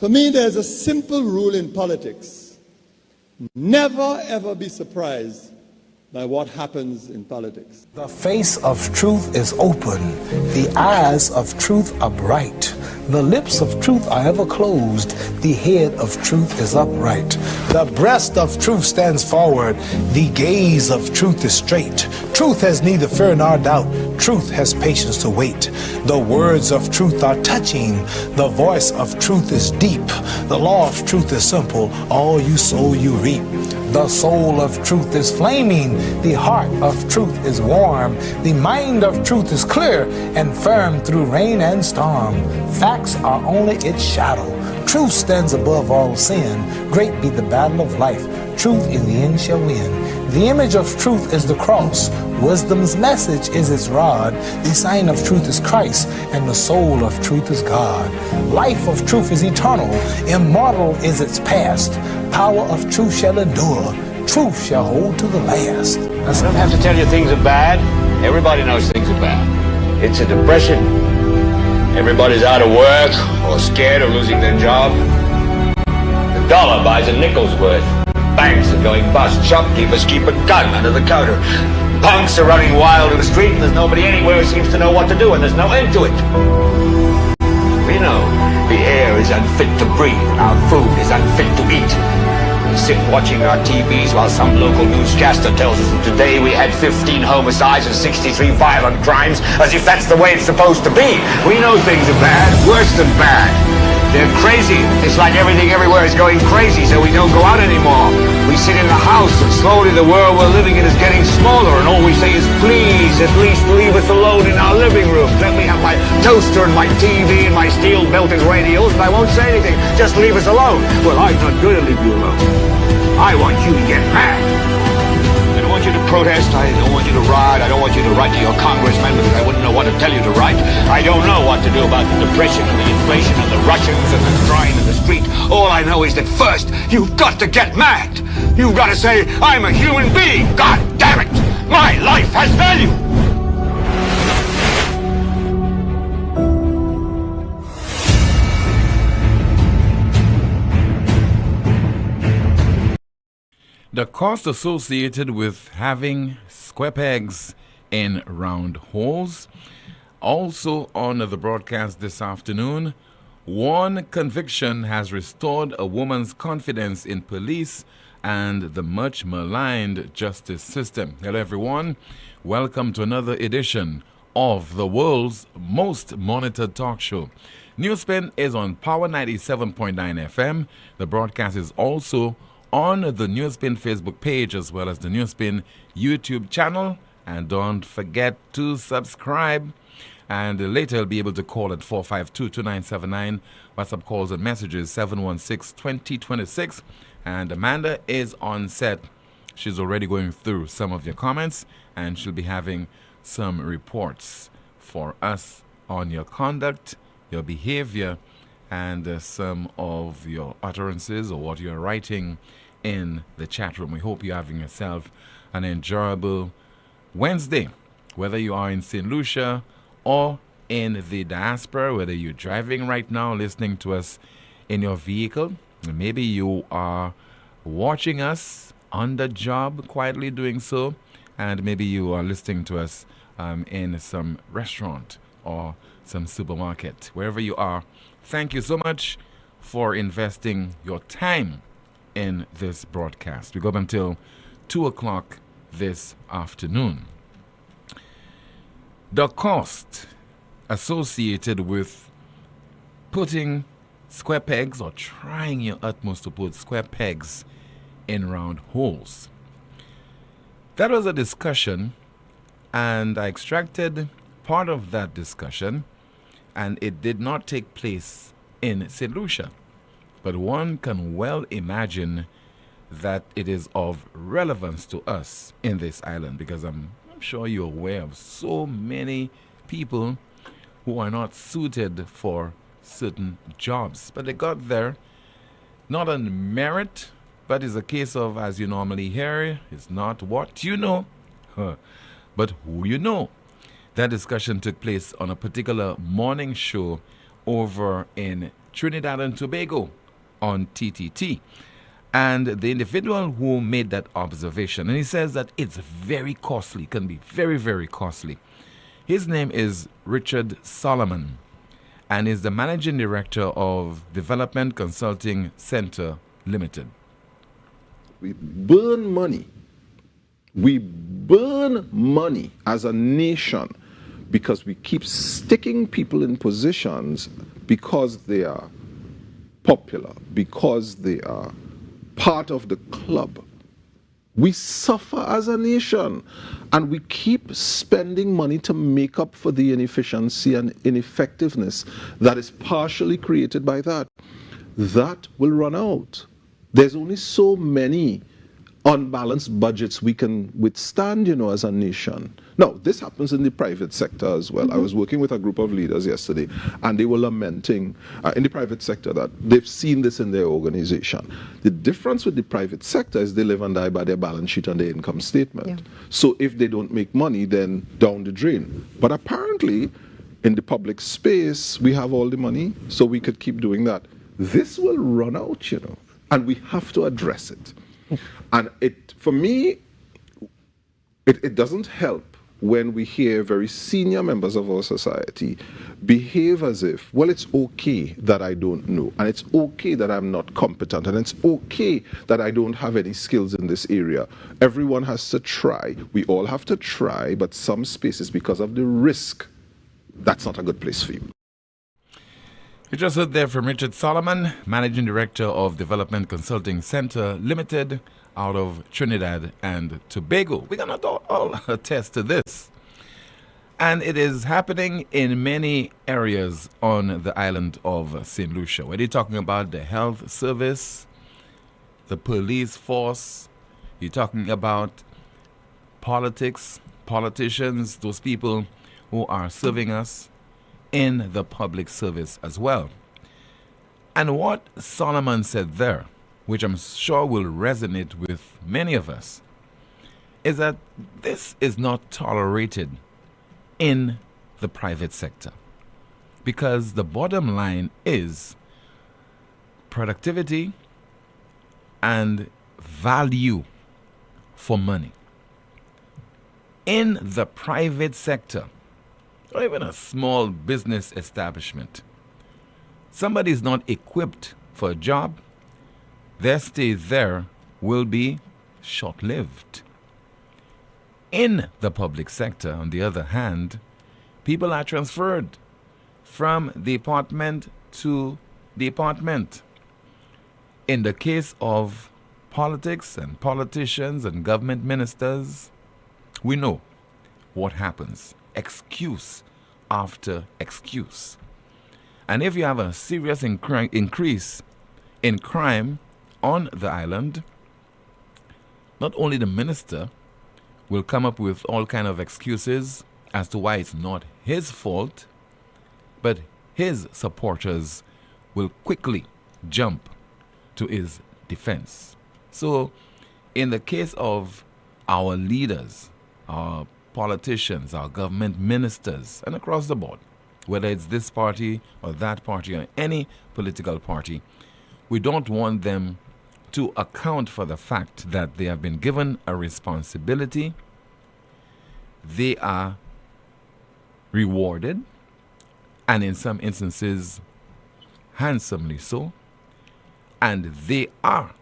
For me, there's a simple rule in politics. Never, ever be surprised by what happens in politics. The face of truth is open. The eyes of truth are bright. The lips of truth are ever closed. The head of truth is upright. The breast of truth stands forward. The gaze of truth is straight. Truth has neither fear nor doubt. Truth has patience to wait. The words of truth are touching. The voice of truth is deep. The law of truth is simple. All you sow, you reap. The soul of truth is flaming. The heart of truth is warm. The mind of truth is clear and firm through rain and storm. Facts are only its shadow. Truth stands above all sin. Great be the battle of life. Truth in the end shall win. The image of truth is the cross. Wisdom's message is its rod. The sign of truth is Christ, and the soul of truth is God. Life of truth is eternal. Immortal is its past. Power of truth shall endure. Truth shall hold to the last. I don't have to tell you things are bad. Everybody knows things are bad. It's a depression. Everybody's out of work or scared of losing their job. The dollar buys a nickel's worth. Banks are going bust. Shopkeepers keep a gun under the counter. Punks are running wild in the street, and there's nobody anywhere who seems to know what to do, and there's no end to it. We know the air is unfit to breathe, and our food is unfit to eat. We sit watching our TVs while some local newscaster tells us that today we had 15 homicides and 63 violent crimes, as if that's the way it's supposed to be. We know things are bad, worse than bad. They're crazy. It's like everything everywhere is going crazy, so we don't go out anymore. We sit in the house, and slowly the world we're living in is getting smaller, and all we say is, please, at least leave us alone in our living room. Let me have my toaster and my TV and my steel-belted radios, and I won't say anything. Just leave us alone. Well, I'm not going to leave you alone. I want you to get mad. I don't want you to protest. I don't want you to riot. I don't want you to write to your congressman because I wouldn't know what to tell you to write. I don't know what to do about the depression and the inflation and the Russians and the crying in the street. All I know is that first, you've got to get mad. You've got to say, I'm a human being. God damn it. My life has value. The cost associated with having square pegs in round holes. Also on the broadcast this afternoon, one conviction has restored a woman's confidence in police and the much maligned justice system. Hello everyone, welcome to another edition of the world's most monitored talk show. NewsSpin is on Power 97.9 FM. The broadcast is also on the NewsSpin Facebook page as well as the NewsSpin YouTube channel. And don't forget to subscribe. And later you'll be able to call at 452-2979. WhatsApp calls and messages 716-2026. And Amanda is on set. She's already going through some of your comments, and she'll be having some reports for us on your conduct, your behavior, and some of your utterances or what you're writing in the chat room. We hope you're having yourself an enjoyable Wednesday, whether you are in St. Lucia or in the diaspora, whether you're driving right now, listening to us in your vehicle. Maybe you are watching us on the job, quietly doing so, and maybe you are listening to us in some restaurant or some supermarket. Wherever you are, thank you so much for investing your time in this broadcast. We go up until 2 o'clock this afternoon. The cost associated with putting square pegs or trying your utmost to put square pegs in round holes. That was a discussion, and I extracted part of that discussion, and it did not take place in St. Lucia. But one can well imagine that it is of relevance to us in this island, because I'm sure you're aware of so many people who are not suited for certain jobs. But they got there not on merit, but it's a case of, as you normally hear, it's not what you know, but who you know. That discussion took place on a particular morning show over in Trinidad and Tobago on TTT. And the individual who made that observation, and he says that it's very costly, can be very, very costly. His name is Richard Solomon, and is the managing director of Development Consulting Center Limited. We burn money. We burn money as a nation because we keep sticking people in positions because they are popular, because they are part of the club. We suffer as a nation, and we keep spending money to make up for the inefficiency and ineffectiveness that is partially created by that. That will run out. There's only so many unbalanced budgets we can withstand, as a nation. Now, this happens in the private sector as well. I was working with a group of leaders yesterday, and they were lamenting in the private sector that they've seen this in their organization. The difference with the private sector is they live and die by their balance sheet and their income statement. Yeah. So if they don't make money, then down the drain. But apparently, in the public space, we have all the money, so we could keep doing that. This will run out, and we have to address it. And for me, it doesn't help when we hear very senior members of our society behave as if, well, it's okay that I don't know, and it's okay that I'm not competent, and it's okay that I don't have any skills in this area. Everyone has to try. We all have to try, but some spaces, because of the risk, that's not a good place for you. You just heard there from Richard Solomon, Managing Director of Development Consulting Center Limited out of Trinidad and Tobago. We're going to all attest to this. And it is happening in many areas on the island of St. Lucia. Whether you're talking about the health service, the police force, you're talking about politics, politicians, those people who are serving us in the public service as well. And what Solomon said there, which I'm sure will resonate with many of us, is that this is not tolerated in the private sector. Because the bottom line is productivity and value for money. In the private sector, or even a small business establishment, somebody is not equipped for a job, their stay there will be short-lived. In the public sector, on the other hand, people are transferred from department to department. In the case of politics and politicians and government ministers, we know what happens. Excuse after excuse. And if you have a serious increase in crime on the island, not only the minister will come up with all kind of excuses as to why it's not his fault, but his supporters will quickly jump to his defense. So in the case of our leaders, our politicians, our government ministers, and across the board, whether it's this party or that party or any political party, we don't want them to account for the fact that they have been given a responsibility. They are rewarded, and in some instances, handsomely so, and they are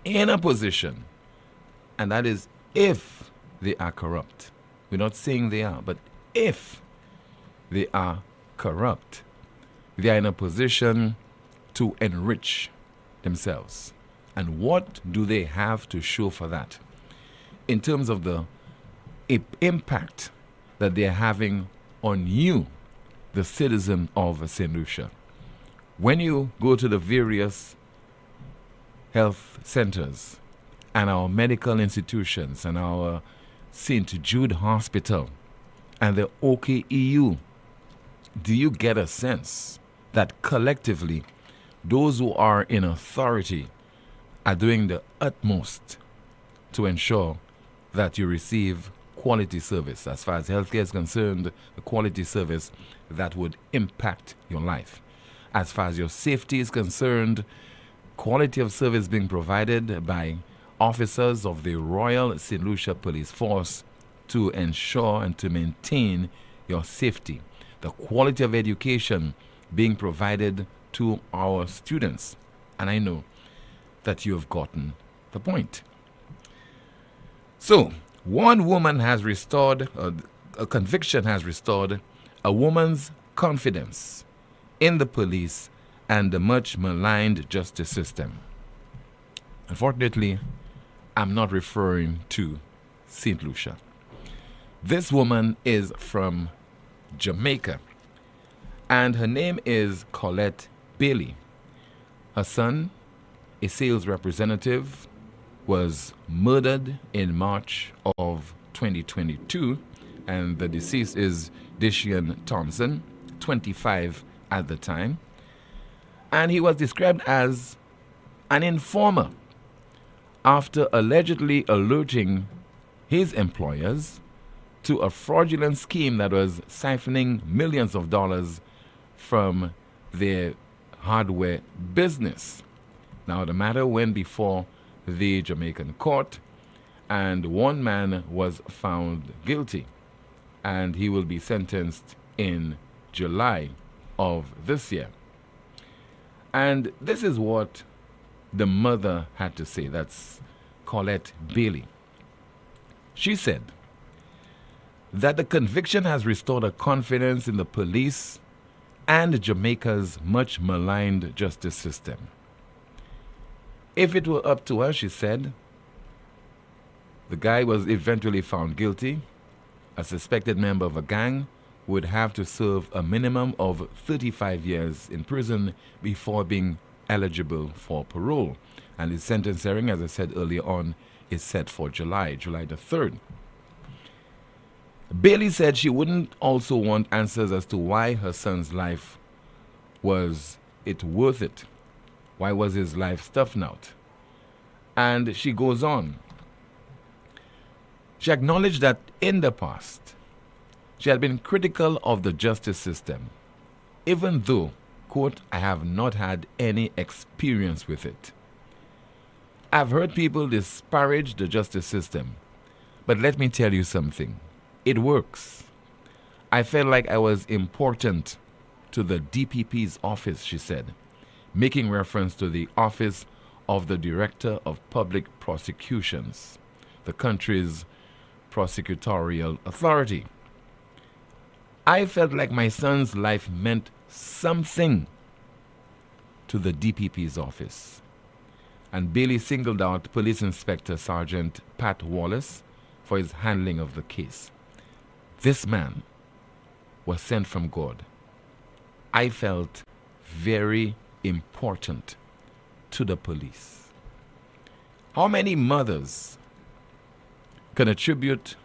in a position, and that is if they are corrupt. We're not saying they are, but if they are corrupt, they are in a position to enrich themselves. And what do they have to show for that? In terms of the impact that they're having on you, the citizen of St. Lucia. When you go to the various health centers and our medical institutions and our St. Jude Hospital and the OKEU, do you get a sense that collectively those who are in authority are doing the utmost to ensure that you receive quality service? As far as healthcare is concerned, the quality service that would impact your life. as far as your safety is concerned, quality of service being provided by officers of the Royal St. Lucia Police Force to ensure and to maintain your safety, the quality of education being provided to our students. And I know that you have gotten the point. So, one woman has restored, a conviction has restored a woman's confidence in the police and the much maligned justice system. Unfortunately, I'm not referring to St. Lucia. This woman is from Jamaica, and her name is Colette Bailey. Her son, a sales representative, was murdered in March of 2022, and the deceased is Deshaun Thompson, 25 at the time, and he was described as an informer after allegedly alerting his employers to a fraudulent scheme that was siphoning millions of dollars from their hardware business. Now, the matter went before the Jamaican court, and one man was found guilty, and he will be sentenced in July of this year. And this is what the mother had to say. That's Colette Bailey. She said that the conviction has restored a confidence in the police and Jamaica's much maligned justice system. If it were up to us, she said, the guy was eventually found guilty. A suspected member of a gang would have to serve a minimum of 35 years in prison before being eligible for parole. And his sentence hearing, as I said earlier on, is set for July the 3rd. Bailey said she wouldn't also want answers as to why her son's life was it worth it. Why was his life stuffed out? And she goes on. She acknowledged that in the past, she had been critical of the justice system, even though, quote, I have not had any experience with it. I've heard people disparage the justice system, but let me tell you something. It works. I felt like I was important to the DPP's office, she said, making reference to the Office of the Director of Public Prosecutions, the country's prosecutorial authority. I felt like my son's life meant something to the DPP's office. And Bailey singled out Police Inspector Sergeant Pat Wallace for his handling of the case. This man was sent from God. I felt very important to the police. How many mothers can attribute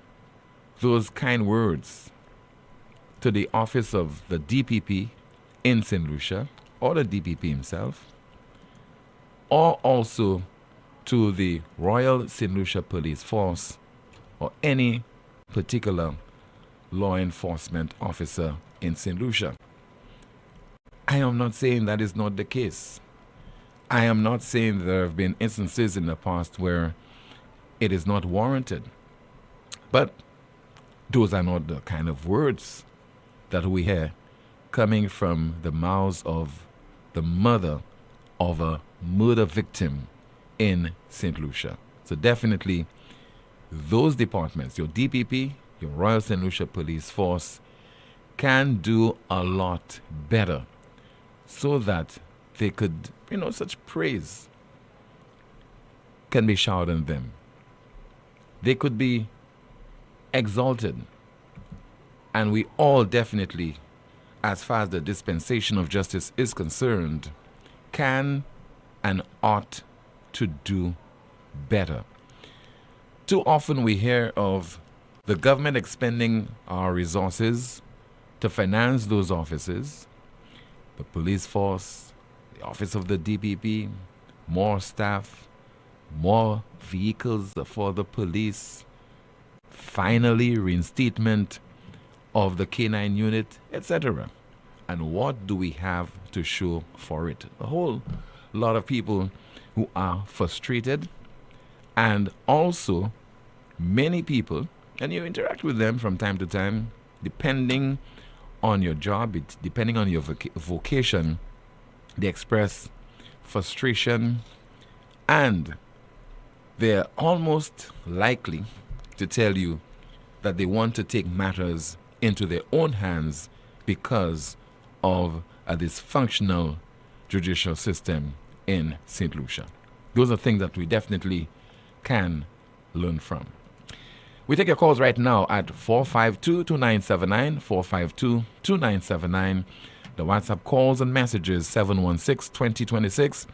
those kind words to the office of the DPP in St. Lucia, or the DPP himself, or also to the Royal St. Lucia Police Force, or any particular law enforcement officer in St. Lucia? I am not saying that is not the case. I am not saying there have been instances in the past where it is not warranted. But those are not the kind of words that we hear coming from the mouths of the mother of a murder victim in St. Lucia. So definitely those departments, your DPP, your Royal St. Lucia Police Force, can do a lot better so that they could, such praise can be showered on them. They could be exalted. And we all definitely, as far as the dispensation of justice is concerned, can and ought to do better. Too often we hear of the government expending our resources to finance those offices, the police force, the office of the DPP, more staff, more vehicles for the police, finally reinstatement of the K9 unit, etc. and what do we have to show for it? A whole lot of people who are frustrated, and also many people, and you interact with them from time to time, depending on your job, depending on your vocation, they express frustration, and they're almost likely to tell you that they want to take matters into their own hands because of a dysfunctional judicial system in St. Lucia. Those are things that we definitely can learn from. We take your calls right now at 452-2979, 452-2979. The WhatsApp calls and messages 716-2026,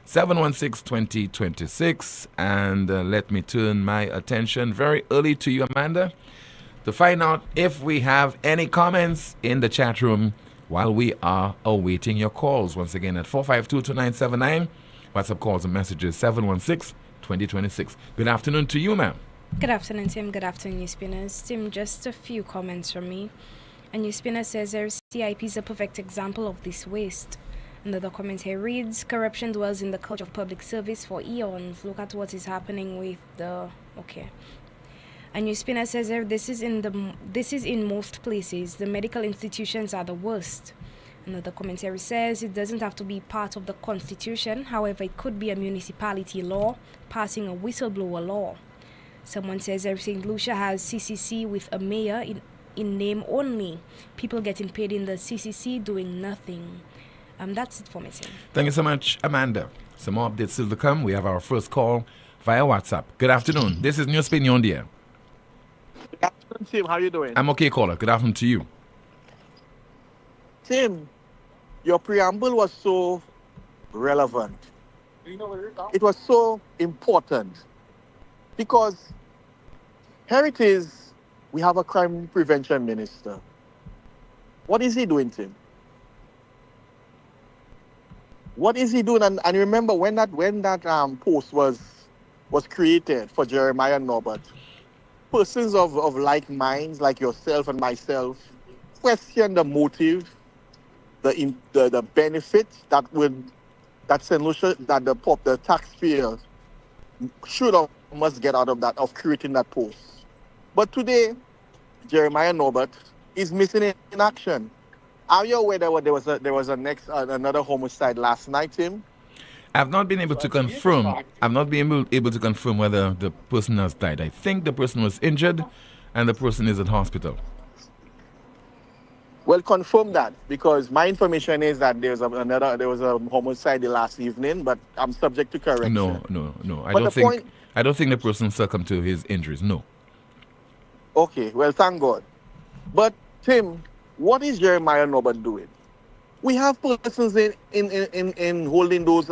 716-2026. And let me turn my attention very early to you, Amanda, to find out if we have any comments in the chat room while we are awaiting your calls. Once again, at 452-2979, WhatsApp calls and messages 716-2026. Good afternoon to you, ma'am. Good afternoon, Tim. Good afternoon, NewsSpinners. Tim, just a few comments from me. A NewsSpinner says CIP is a perfect example of this waste. Another comment here reads, corruption dwells in the culture of public service for eons. Look at what is happening with the... Okay. A NewsSpinner says this is in most places. The medical institutions are the worst. Another commentary says it doesn't have to be part of the Constitution. However, it could be a municipality law passing a whistleblower law. Someone says St. Lucia has CCC with a mayor in name only. People getting paid in the CCC doing nothing. That's it for me, Tim. Thank you so much, Amanda. Some more updates still to come. We have our first call via WhatsApp. Good afternoon. This is NewsSpin Yondia. Good afternoon, Tim. How are you doing? I'm okay, caller. Good afternoon to you. Tim, your preamble was so relevant. It was so important because here it is, we have a crime prevention minister. What is he doing, Tim? What is he doing? And remember when that post was created for Jeremiah Norbert, persons of like minds, like yourself and myself, question the motive, the benefit that St. Lucia, that the taxpayers should or must get out of that, of creating that post. But today, Jeremiah Norbert is missing in action. Are you aware that there was another homicide last night, Tim? I've not been able to confirm. I've not been able to confirm whether the person has died. I think the person was injured, and the person is at hospital. Well, confirm that, because my information is that there was a homicide last evening, but I'm subject to correction. No. I don't think the person succumbed to his injuries. No. Okay. Well, thank God. But Tim, what is Jeremiah Norbert doing? We have persons in holding those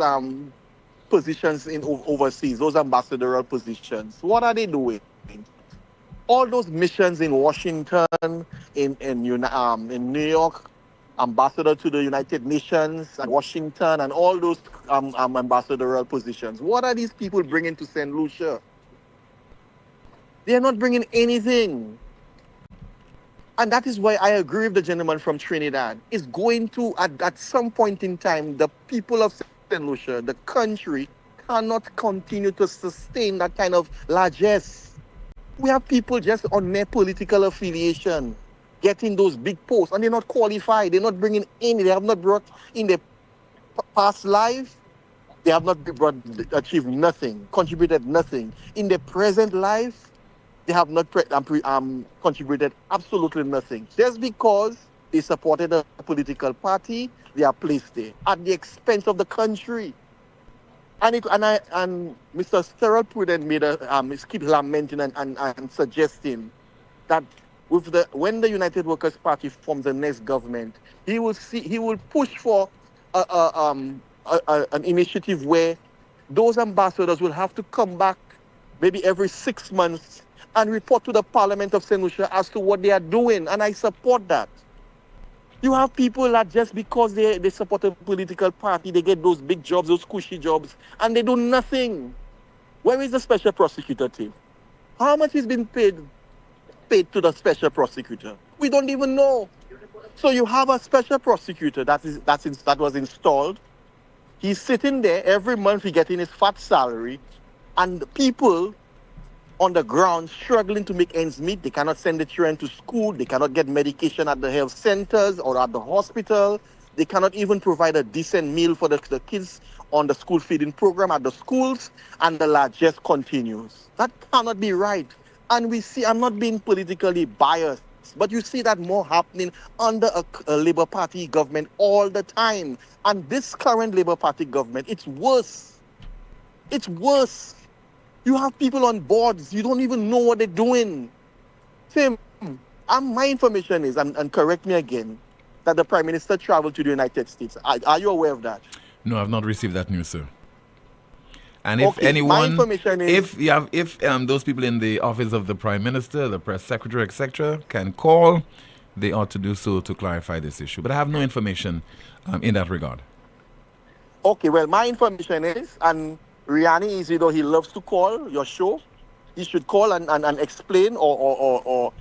positions in overseas, those ambassadorial positions. What are they doing? All those missions in Washington, in New York, ambassador to the United Nations, and Washington, and all those ambassadorial positions. What are these people bringing to St. Lucia? They are not bringing anything. And that is why I agree with the gentleman from Trinidad. It's going to, at some point in time, the people of St. Lucia, the country, cannot continue to sustain that kind of largesse. We have people just on their political affiliation getting those big posts, and they're not qualified. They're not bringing any. They have not brought in their past life. They have not achieved nothing, contributed nothing. In their present life, they have not contributed absolutely nothing. Just because they supported a political party, they are placed there at the expense of the country. And Mr. Cyril Prudent keeps lamenting and suggesting that when the United Workers' Party forms the next government, he will push for an initiative where those ambassadors will have to come back maybe every 6 months and report to the Parliament of St. Lucia as to what they are doing, and I support that. You have people that just because they support a political party, they get those big jobs, those cushy jobs, and they do nothing. Where is the special prosecutor team? How much is being paid to the special prosecutor? We don't even know. So you have a special prosecutor that was installed. He's sitting there every month, he getting his fat salary, and people on the ground struggling to make ends meet. They cannot send the children to school. They cannot get medication at the health centers or at the hospital. They cannot even provide a decent meal for the kids on the school feeding program at the schools, and the largesse continues. That cannot be right. And we see, I'm not being politically biased, but you see that more happening under a Labour Party government all the time. And this current Labour Party government, it's worse. It's worse. You have people on boards, you don't even know what they're doing. Tim, my information is, and correct me again, that the Prime Minister traveled to the United States. Are you aware of that? No, I've not received that news, sir. And if Okay, my anyone, information is, if those people in the office of the Prime Minister, the press secretary, etc., can call, they ought to do so to clarify this issue. But I have no information in that regard. okay, well, my information is, and Riani is, he loves to call your show. He should call and explain or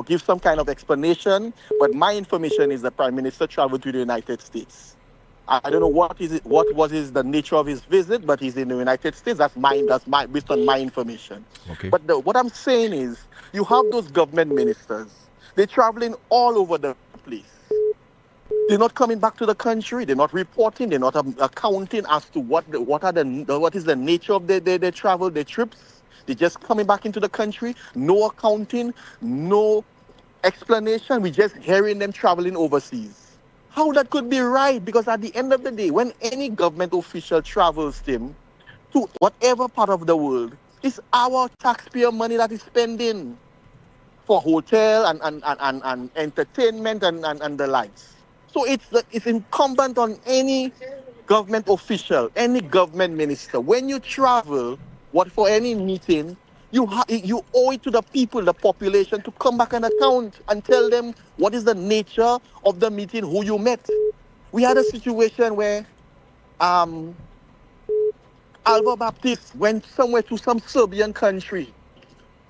give some kind of explanation. But my information is the Prime Minister traveled to the United States. I don't know what was the nature of his visit, but he's in the United States. That's based on my information. Okay. But what I'm saying is, you have those government ministers. They're traveling all over the place. They're not coming back to the country. They're not reporting. They're not accounting as to what is the nature of their travel, their trips. They're just coming back into the country. No accounting, no explanation. We're just hearing them traveling overseas. How that could be right? Because at the end of the day, when any government official travels, Tim, to whatever part of the world, it's our taxpayer money that is spending for hotel and entertainment and the likes. So it's incumbent on any government official, any government minister, when you travel, for any meeting, you owe it to the people, the population, to come back and account and tell them what is the nature of the meeting, who you met. We had a situation where Alva Baptist went somewhere to some Serbian country.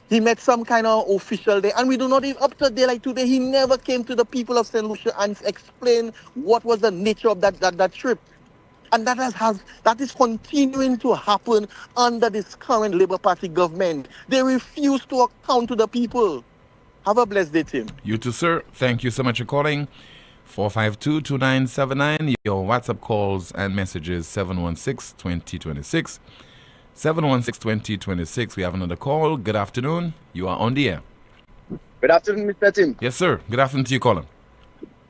He met some kind of official there, and we do not even, up to day like today, he never came to the people of St. Lucia and explained what was the nature of that trip. And that is continuing to happen under this current Labour Party government. They refuse to account to the people. Have a blessed day, Tim. You too, sir. Thank you so much for calling. 452-2979. Your WhatsApp calls and messages 716-2026. 716-2026. We have another call. Good afternoon. You are on the air. Good afternoon, Mr. Tim. Yes, sir. Good afternoon to you, caller.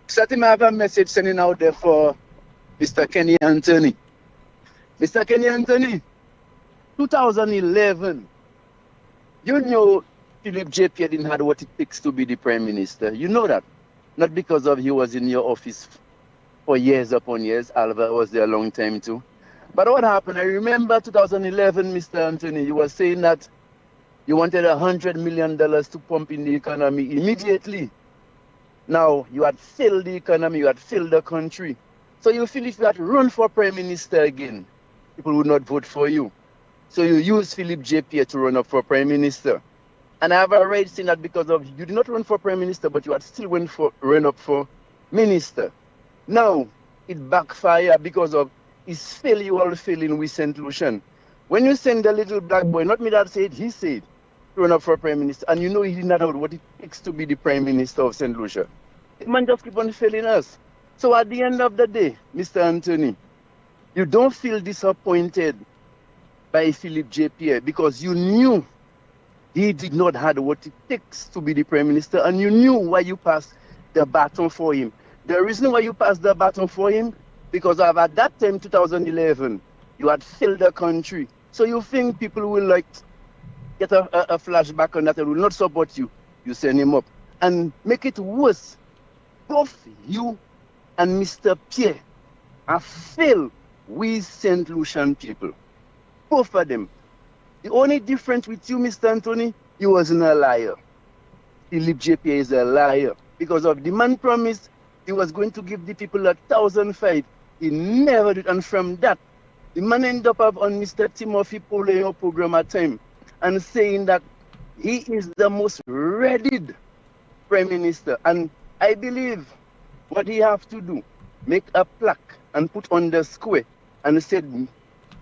Mr. Tim, I have a message sending out there for Mr. Kenny Anthony. Mr. Kenny Anthony, 2011, you know Philip J. Pierre didn't have what it takes to be the Prime Minister. You know that. Not because of he was in your office for years upon years. Alva was there a long time too. But what happened? I remember 2011, Mr. Anthony, you were saying that you wanted $100 million to pump in the economy immediately. Now, you had failed the economy, you had failed the country. So you feel if you had to run for Prime Minister again, people would not vote for you. So you use Philip J. Pierre to run up for Prime Minister. And I have already seen that because of you did not run for Prime Minister, but you had still run up for Minister. Now, it backfired because of his failure failing with St. Lucian. When you send the little black boy, not me that said, he said, to run up for Prime Minister, and you know he did not know what it takes to be the Prime Minister of St. Lucia. The man just keep on failing us. So at the end of the day, Mr. Anthony, you don't feel disappointed by Philip J. Pierre because you knew he did not have what it takes to be the Prime Minister, and you knew why you passed the baton for him. The reason why you passed the baton for him, because of at that time, 2011, you had failed the country. So you think people will get a flashback on that and will not support you. You send him up. And make it worse, both you and Mr. Pierre have failed with St. Lucian people. Both of them. The only difference with you, Mr. Anthony, you wasn't a liar. Philip J. Pierre is a liar. Because of the man promised he was going to give the people 1,005. He never did. And from that, the man ended up on Mr. Timothy Poleon program at time and saying that he is the most readied Prime Minister. And I believe What he have to do? Make a plaque and put on the square and said,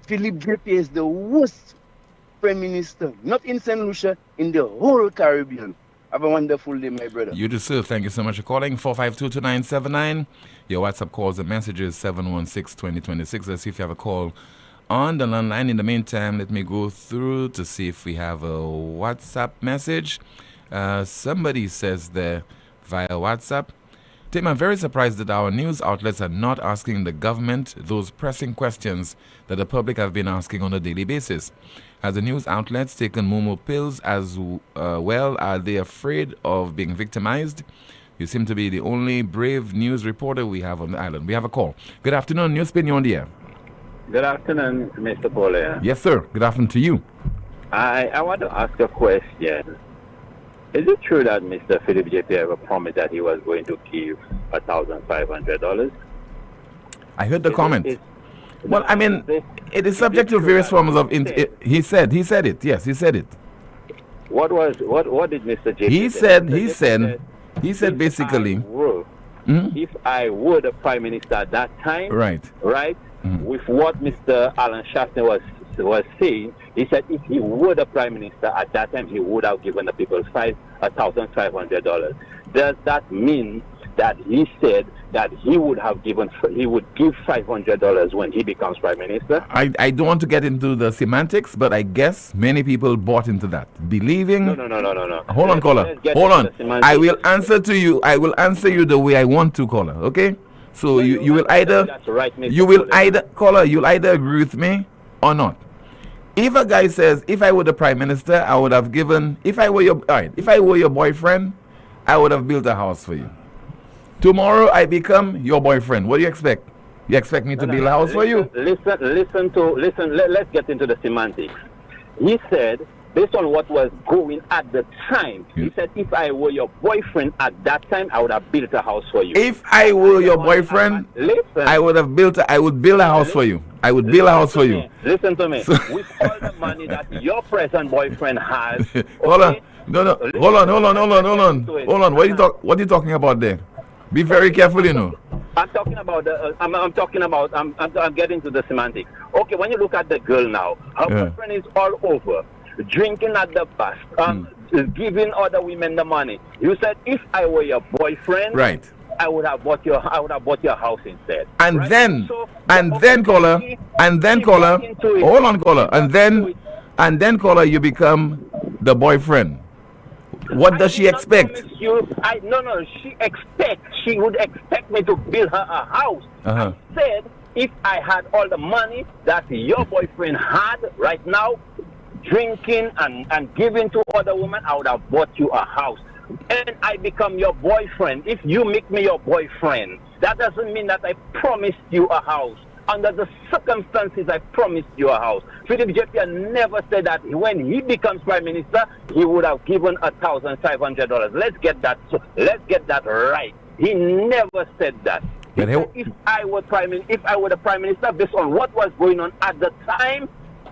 Philip JP is the worst Prime Minister, not in St. Lucia, in the whole Caribbean. Have a wonderful day, my brother. You too, sir. Thank you so much for calling. 452-2979. Your WhatsApp calls and messages 716-2026. Let's see if you have a call on the landline. In the meantime, let me go through to see if we have a WhatsApp message. Somebody says there via WhatsApp, Tim, I'm very surprised that our news outlets are not asking the government those pressing questions that the public have been asking on a daily basis. Has the news outlets taken Momo pills as well? Are they afraid of being victimized? You seem to be the only brave news reporter we have on the island. We have a call. Good afternoon, NewsSpin, you're on the air. Good afternoon, Mr. Poleon. Yes, sir. Good afternoon to you. I want to ask a question. Is it true that Mr. Philip JP ever promised that he was going to give $1,500? I heard the comment. Well, I mean, it is subject to various forms of... He said it. Yes, he said it. What did Mr. JP He said basically... If I were the Prime Minister at that time... Right. With what Mr. Alan Shastner was saying, he said if he were the Prime Minister at that time, he would have given the people $1,500. Does that mean that he said that he would give $500 when he becomes Prime Minister? I don't want to get into the semantics, but I guess many people bought into that, believing... No. Hold on, caller. Hold on. I will answer to you. I will answer you the way I want to, caller. Okay? So you will either... you'll either agree with me or not. If a guy says, if I were the Prime Minister, I would have given... If I were your boyfriend, I would have built a house for you. Tomorrow I become your boyfriend. What do you expect? You expect me to build a house for you? Let's get into the semantics. He said, based on what was going at the time, he said, if I were your boyfriend at that time, I would have built a house for you. If I were your boyfriend, I would build a house for you. I would build a house for you. Listen to me. With all the money that your present boyfriend has... Hold on. Hold on. What are you talking about there? Be very careful, you know. I'm getting to the semantics. Okay, when you look at the girl now, her boyfriend is all over, drinking at the bus, giving other women the money. You said, if I were your boyfriend, right, I would have bought your house instead. And right? then caller, hold on, caller, and then caller, you become the boyfriend. What does she expect? She would expect me to build her a house. I said, if I had all the money that your boyfriend had right now, drinking and giving to other women, I would have bought you a house. And I become your boyfriend. If you make me your boyfriend, that doesn't mean that I promised you a house. Under the circumstances, I promised you a house. Philip JP never said that when he becomes Prime Minister, he would have given $1,500. Let's get that right. He never said that. He said, if I were the Prime Minister, based on what was going on at the time,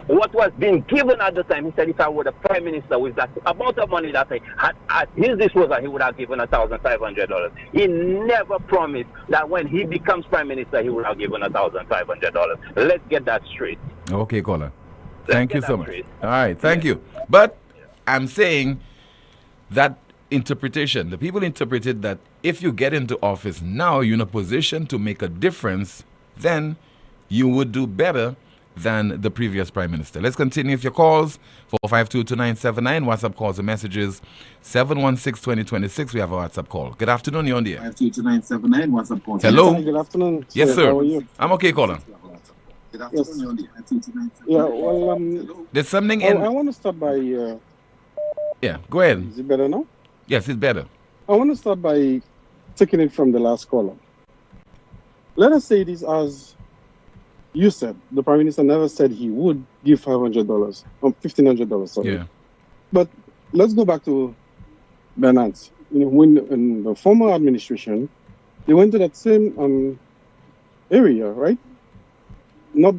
what was being given at the time, he said, if I were the Prime Minister with that amount of money that I had at his disposal, he would have given $1,500. He never promised that when he becomes Prime Minister, he would have given $1,500. Let's get that straight. Okay, caller. Thank you so much. All right, thank you. But I'm saying that interpretation, the people interpreted that if you get into office now, you're in a position to make a difference, then you would do better than the previous Prime Minister. Let's continue with your calls. 452-2979. WhatsApp calls and messages 716-2026. We have a WhatsApp call. Good afternoon, you're on the air. 552-2979. WhatsApp calls. Hello. Good afternoon. Yes, sir. How are you? I'm okay, caller. Good afternoon. Yes. Yeah, well, there's something in... I want to start by... yeah, go ahead. Is it better now? Yes, it's better. I want to start by taking it from the last caller. Let us say this as... You said the Prime Minister never said he would give $500, $1,500. Sorry. Yeah. But let's go back to Bernard's. When in the former administration, they went to that same area, right? Not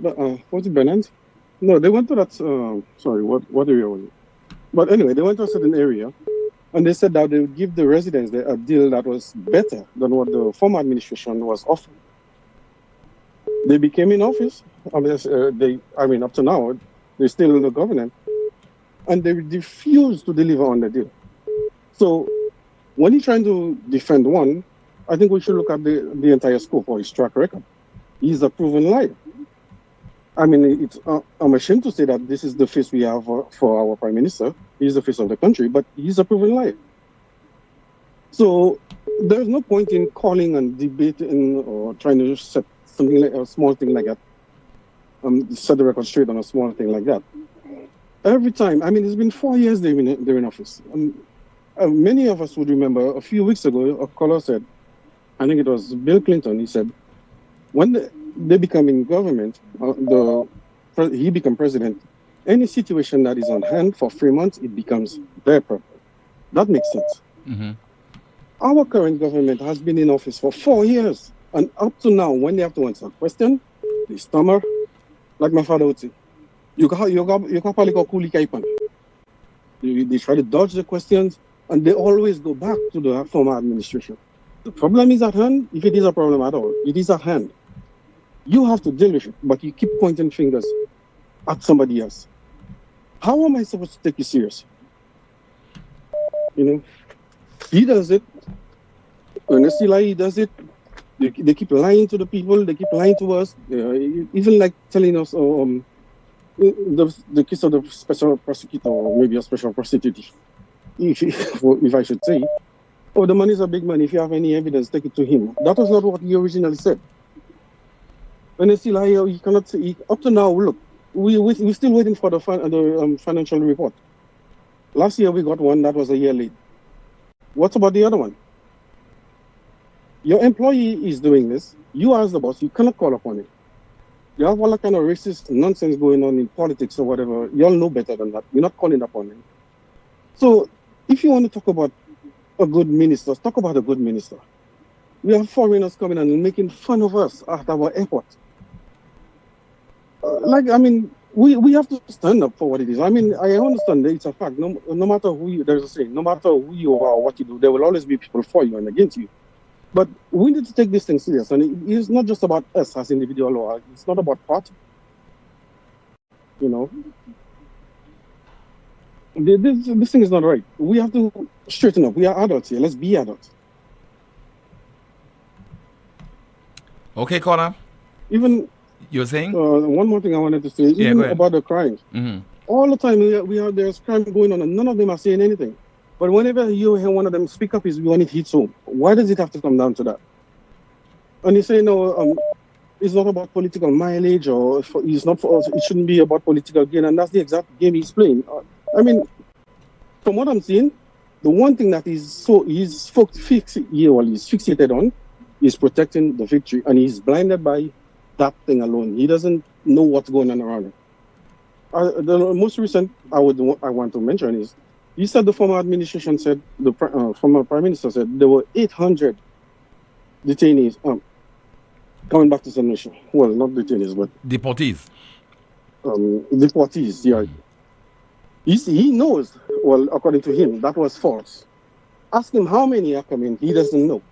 was it Bernard's? No, they went to that. Sorry, what area was it? But anyway, they went to a certain area, And they said that they would give the residents a deal that was better than what the former administration was offering. They became in office. Up to now, they're still in the government. And they refused to deliver on the deal. So when you're trying to defend one, I think we should look at the entire scope of his track record. He's a proven liar. I mean, I'm ashamed to say that this is the face we have for our prime minister. He's the face of the country, but he's a proven liar. So there's no point in calling and debating or trying to set something like a small thing like that, set the record straight on a small thing like that. Every time, I mean, it's been 4 years they're in office. Many of us would remember a few weeks ago, a caller said, I think it was Bill Clinton, he said, when they become in government, he become president, any situation that is on hand for 3 months, it becomes their problem. That makes sense. Mm-hmm. Our current government has been in office for 4 years. And up to now, when they have to answer a question, they stammer, like my father would say. They try to dodge the questions, and they always go back to the former administration. The problem is at hand, if it is a problem at all. It is at hand. You have to deal with it, but you keep pointing fingers at somebody else. How am I supposed to take you serious? You know, he does it. When I see lie, he does it. They keep lying to the people. They keep lying to us. Even like telling us the case of the special prosecutor, or maybe a special prostitute, if I should say. Oh, the money is a big money. If you have any evidence, take it to him. That was not what he originally said. When I see lie, he cannot say. Up to now, look, we're still waiting for the financial report. Last year we got one that was a year late. What's about the other one? Your employee is doing this. You as the boss, you cannot call upon it. You have all that kind of racist nonsense going on in politics or whatever. You all know better than that. You're not calling upon him. So if you want to talk about a good minister, talk about a good minister. We have foreigners coming and making fun of us at our airport. We have to stand up for what it is. I mean, I understand that it's a fact. No matter who you, there's a saying, no matter who you are or what you do, there will always be people for you and against you. But we need to take this thing serious. And it's not just about us as individuals, or it's not about party. You know, this thing is not right. We have to straighten up. We are adults here. Let's be adults. Okay, Connor. Even you're saying one more thing I wanted to say. Even about the crimes. Mm-hmm. All the time there's crime going on, and none of them are saying anything. But whenever you hear one of them speak up, is when it hits home. Why does it have to come down to that? And you say no, it's not about political mileage, or it's not. It shouldn't be about political gain, and that's the exact game he's playing. I mean, from what I'm seeing, the one thing that he's fixated on is protecting the victory, and he's blinded by that thing alone. He doesn't know what's going on around him. The most recent I want to mention is, he said the former administration said, the former prime minister said there were 800 detainees coming back to St. Lucia. Well, not detainees, but deportees. Deportees, yeah. He knows, well, according to him, that was false. Ask him how many are coming, he doesn't know.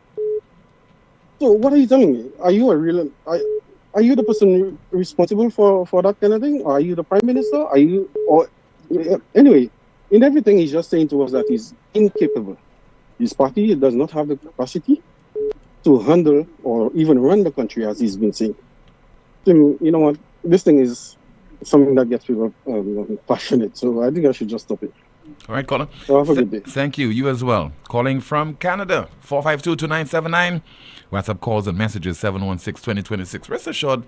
So what are you telling me? Are you the person responsible for that kind of thing? Or are you the prime minister? Anyway, in everything, he's just saying to us that he's incapable. His party does not have the capacity to handle or even run the country, as he's been saying. So, you know what? This thing is something that gets people passionate. So I think I should just stop it. All right, Colin. So have a good day. Thank you. You as well. Calling from Canada, 452-2979. WhatsApp calls and messages, 716-2026. Rest assured,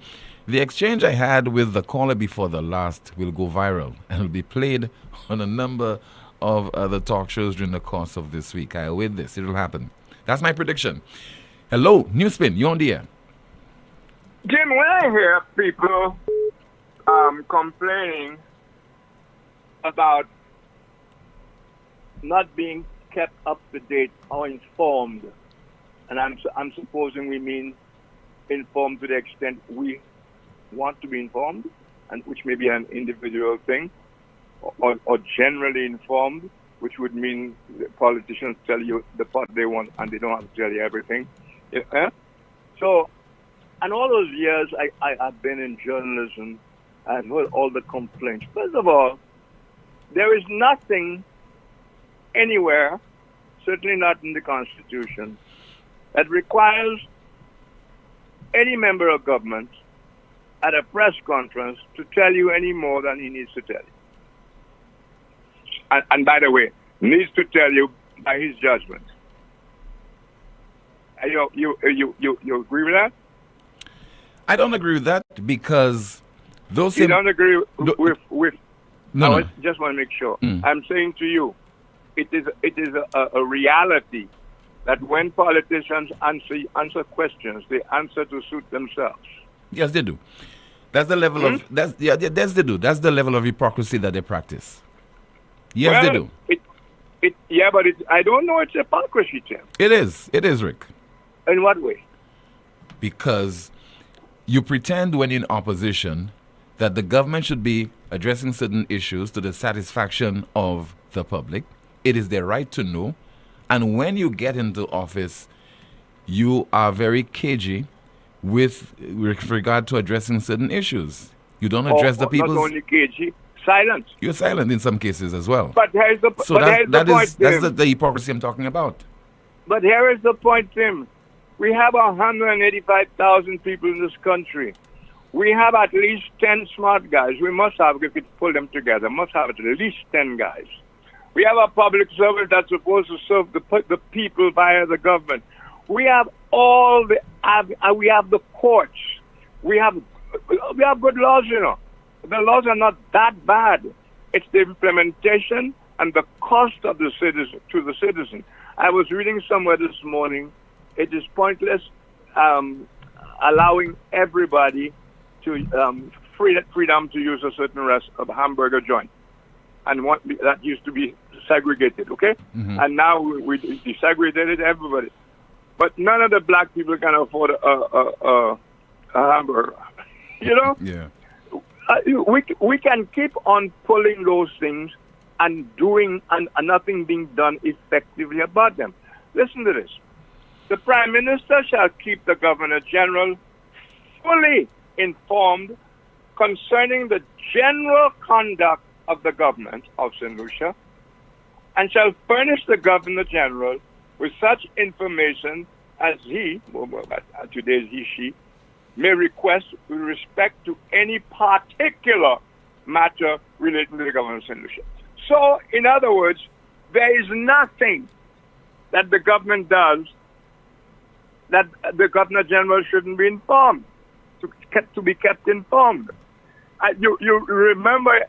the exchange I had with the caller before the last will go viral and will be played on a number of other talk shows during the course of this week. I await this. It will happen. That's my prediction. Hello, NewsSpin. You're on the air. Jim, when I hear people complaining about not being kept up to date or informed, and I'm supposing we mean informed to the extent we want to be informed, and which may be an individual thing, or generally informed, which would mean the politicians tell you the part they want and they don't have to tell you everything. Yeah? So, and all those years I've been in journalism, I've heard all the complaints. First of all, there is nothing anywhere, certainly not in the Constitution, that requires any member of government at a press conference to tell you any more than he needs to tell you. And by the way, needs to tell you by his judgment. You agree with that? I don't agree with that because those... You don't agree with No, I no. just want to make sure. I'm saying to you, it is a reality that when politicians answer questions, they answer to suit themselves. Yes, they do. That's the level of... Yes, they do. That's the level of hypocrisy that they practice. Yes, Well, they do. But I don't know it's hypocrisy, Tim. It is. It is, Rick. In what way? Because you pretend when in opposition that the government should be addressing certain issues to the satisfaction of the public. It is their right to know. And when you get into office, you are very cagey with regard to addressing certain issues. You don't address the people's... Not only cagey, silent. You're silent in some cases as well. But here's the, So but here's the point, that's Tim. the hypocrisy I'm talking about. But here is the point, Tim. We have 185,000 people in this country. We have at least 10 smart guys. We must have, if we pull them together, must have at least 10 guys. We have a public service that's supposed to serve the people via the government. We have all the, we have the courts. We have good laws, you know. The laws are not that bad. It's the implementation and the cost of the citizen to the citizen. I was reading somewhere this morning. It is pointless allowing everybody to freedom to use a certain of hamburger joint, and that used to be segregated, okay? And now we desegregated everybody, but none of the black people can afford a hamburger, you know? Yeah. We can keep on pulling those things and doing and nothing being done effectively about them. Listen to this. The Prime Minister shall keep the Governor General fully informed concerning the general conduct of the government of St. Lucia, and shall furnish the Governor General with such information as he, today's he, she, may request with respect to any particular matter relating to the government of St. Lucia. So, in other words, there is nothing that the government does that the Governor General shouldn't be informed, to be kept informed. You remember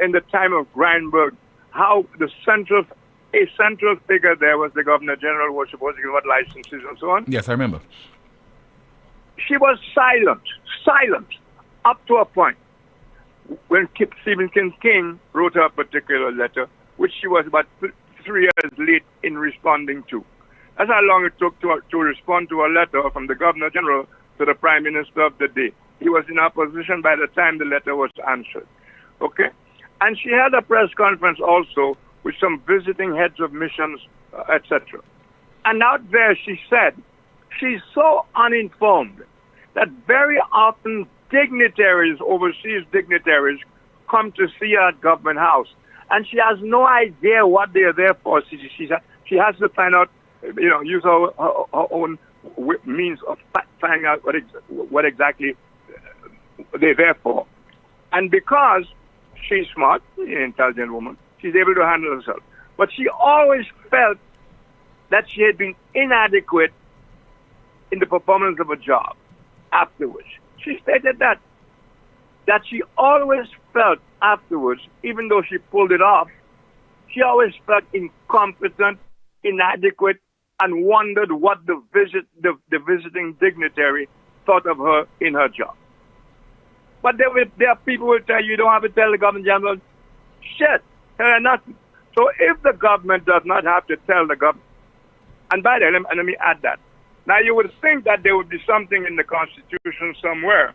in the time of Grindberg how a central figure there was the Governor General who was supposed to give out licenses and so on? Yes, I remember. She was silent, up to a point. When Stephen King wrote her a particular letter, which she was about 3 years late in responding to. That's how long it took to respond to a letter from the Governor General to the Prime Minister of the day. He was in opposition by the time the letter was answered. Okay? And she had a press conference also with some visiting heads of missions, etc. And out there she said, she's so uninformed that very often dignitaries, overseas dignitaries, come to see her at Government House. And she has no idea what they're there for. She has to find out, use her own means of finding out what exactly they're there for. And because she's smart, an intelligent woman, she's able to handle herself. But she always felt that she had been inadequate in the performance of a job afterwards. She stated that she always felt afterwards, even though she pulled it off, she always felt incompetent, inadequate, and wondered what the visiting dignitary thought of her in her job. But there are people who will tell you don't have to tell the Governor General shit, nothing. So if the government does not have to tell the government, and by the way, let me add that. Now you would think that there would be something in the Constitution somewhere,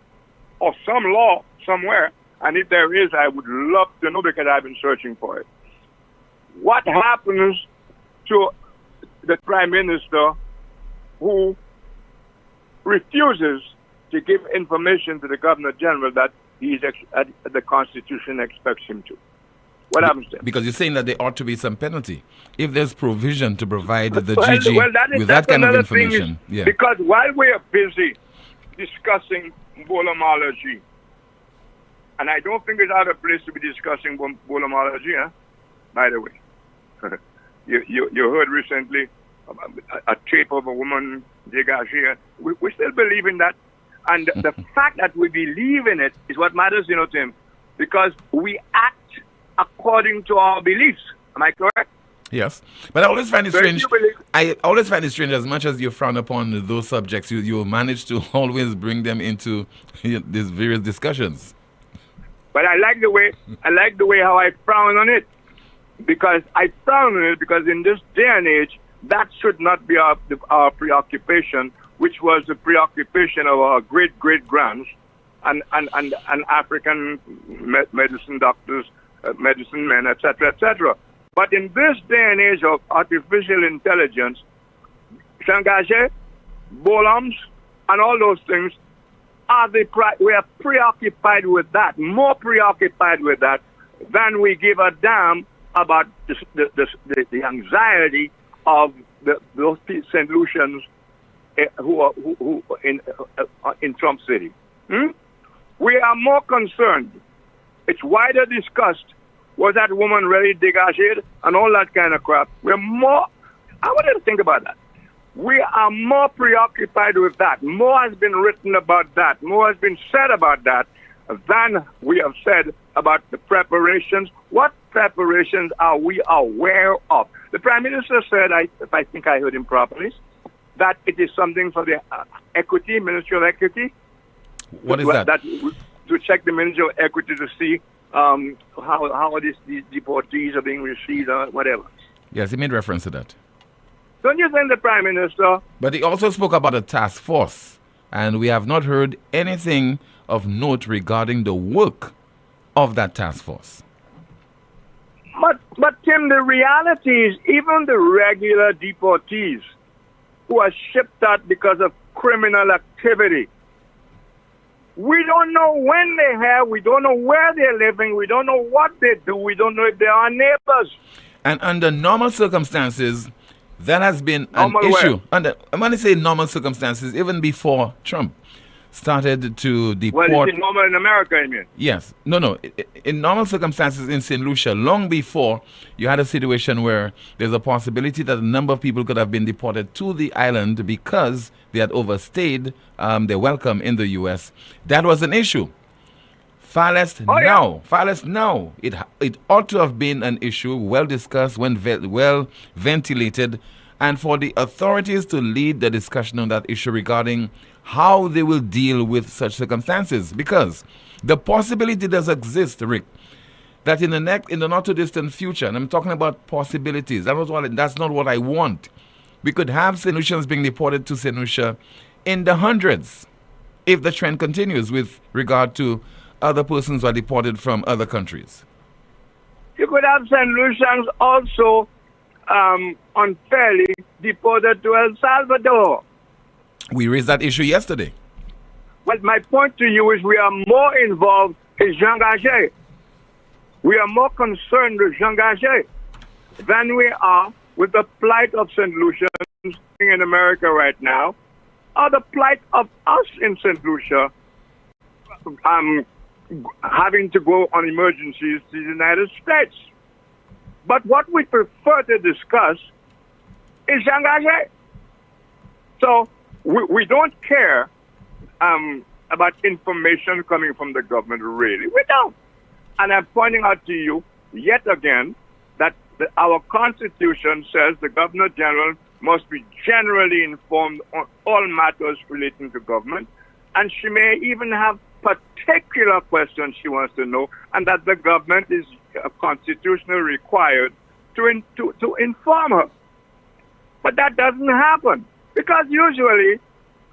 or some law somewhere, and if there is, I would love to know because I've been searching for it, what happens to the Prime Minister who refuses to give information to the Governor General that the Constitution expects him to? What happens then? Because you're saying that there ought to be some penalty. If there's provision to provide the GG with that kind of information. Yeah. Because while we are busy discussing bolomology, and I don't think it's out of place to be discussing bolomology, by the way. you heard recently a tape of a woman dégagée. We still believe in that. And the fact that we believe in it is what matters, Tim, because we act according to our beliefs. Am I correct? Yes. But I always find it strange. I always find it strange, as much as you frown upon those subjects, you manage to always bring them into these various discussions. But I like the way how I frown on it. Because I frown on it because in this day and age, that should not be our preoccupation, which was the preoccupation of our great-great-grands and African medicine doctors, medicine men, etc., etc. But in this day and age of artificial intelligence, Shangajé, Bolams, and all those things, we are preoccupied with that, more preoccupied with that than we give a damn about the anxiety of those St. Lucians who in Trump City. We are more concerned. It's wider discussed. Was that woman really dégagée and all that kind of crap? I want you to think about that. We are more preoccupied with that. More has been written about that. More has been said about that than we have said about the preparations. What preparations are we aware of? The Prime Minister said, if I think I heard him properly, that it is something for the Ministry of Equity. What is that? To check the Ministry of Equity to see how these deportees are being received or whatever. Yes, he made reference to that. Don't you think the Prime Minister? But he also spoke about a task force, and we have not heard anything of note regarding the work of that task force. But Tim, the reality is even the regular deportees who are shipped out because of criminal activity, we don't know when they're here, we don't know where they're living, we don't know what they do, we don't know if they are neighbors. And under normal circumstances, that has been an issue. I'm going to say normal circumstances, even before Trump started to deport. Well, it's normal in America, I mean. Yes. No. In normal circumstances in St. Lucia, long before, you had a situation where there's a possibility that a number of people could have been deported to the island because they had overstayed their welcome in the U.S. That was an issue. Far less now. It ought to have been an issue, well discussed, well ventilated, and for the authorities to lead the discussion on that issue regarding how they will deal with such circumstances. Because the possibility does exist, Rick, that in the not too distant future, and I'm talking about possibilities, that's not what I want. We could have St. Lucians being deported to St. Lucia in the hundreds if the trend continues with regard to other persons who are deported from other countries. You could have St. Lucians also unfairly deported to El Salvador. We raised that issue yesterday. Well, my point to you is we are more involved in Jean Gagé. We are more concerned with Jean Gagé than we are with the plight of St. Lucians in America right now, or the plight of us in St. Lucia having to go on emergencies to the United States. But what we prefer to discuss is Jean Gagé. So we don't care about information coming from the government, really. We don't. And I'm pointing out to you yet again that our Constitution says the Governor General must be generally informed on all matters relating to government, and she may even have particular questions she wants to know, and that the government is constitutionally required to inform her. But that doesn't happen because usually,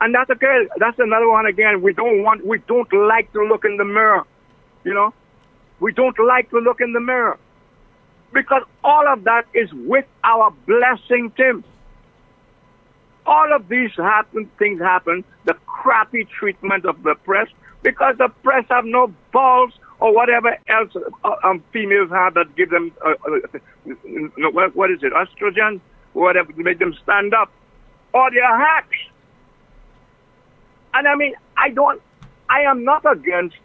and that's okay. That's another one again. We don't like to look in the mirror. You know, we don't like to look in the mirror. Because all of that is with our blessing, Tim. All of these things happen, the crappy treatment of the press, because the press have no balls or whatever else females have that give them, what is it, estrogen, whatever, to make them stand up. Or they are hacks. And I mean, I am not against,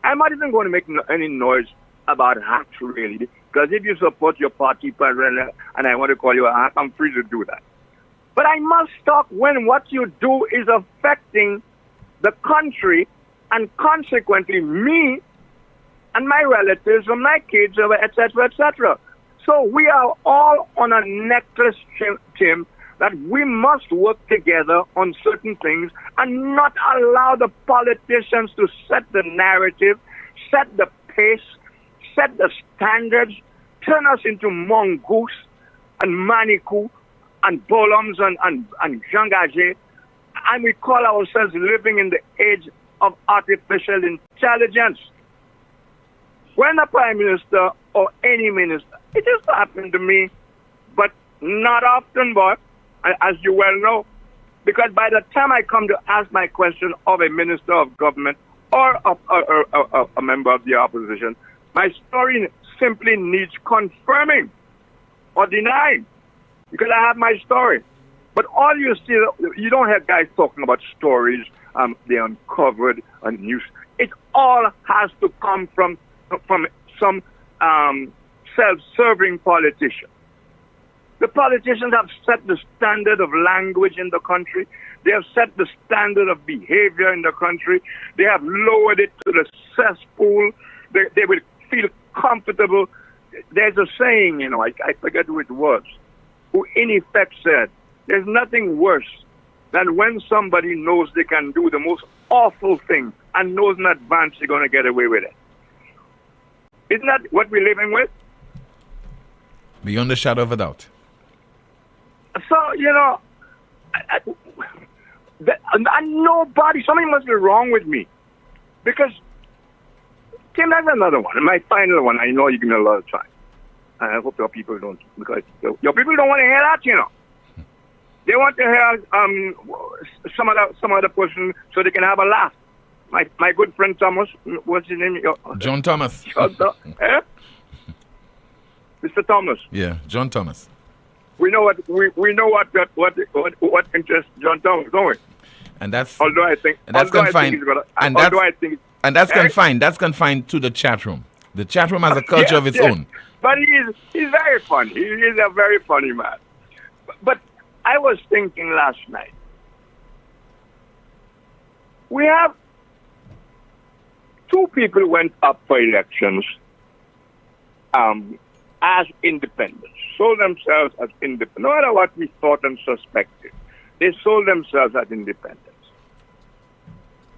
I'm not even going to make any noise about hacks, really, because if you support your party, and I want to call you a hack, I'm free to do that. But I must talk when what you do is affecting the country and consequently me and my relatives and my kids, etc., etc. So we are all on a necklace, Tim, that we must work together on certain things and not allow the politicians to set the narrative, set the pace, set the standards, turn us into mongoose and manikou and boloms and jangage, and we call ourselves living in the age of artificial intelligence. When a prime minister or any minister, it just happened to me, but not often, boy, as you well know, because by the time I come to ask my question of a minister of government or a member of the opposition, my story simply needs confirming or denying, because I have my story. But all you see, you don't have guys talking about stories they uncovered on news. It all has to come from some self-serving politician. The politicians have set the standard of language in the country. They have set the standard of behavior in the country. They have lowered it to the cesspool. They will feel comfortable. There's a saying, I forget who it was, who in effect said, there's nothing worse than when somebody knows they can do the most awful thing and knows in advance they're going to get away with it. Isn't that what we're living with? Beyond a shadow of a doubt. So, and nobody, something must be wrong with me. Because, Tim, that's another one. My final one, I know you give me a lot of time. I hope your people don't, because your people don't want to hear that, They want to hear some other person so they can have a laugh. My good friend Thomas, what's his name? John Thomas. Mr. Thomas. Yeah, John Thomas. We know what interests John Thomas, don't we? And that's confined. That's confined to the chat room. The chat room has a culture of its own. But he's very funny. He's a very funny man. But I was thinking last night. We have two people went up for elections as independents, sold themselves as independents. No matter what we thought and suspected, they sold themselves as independents.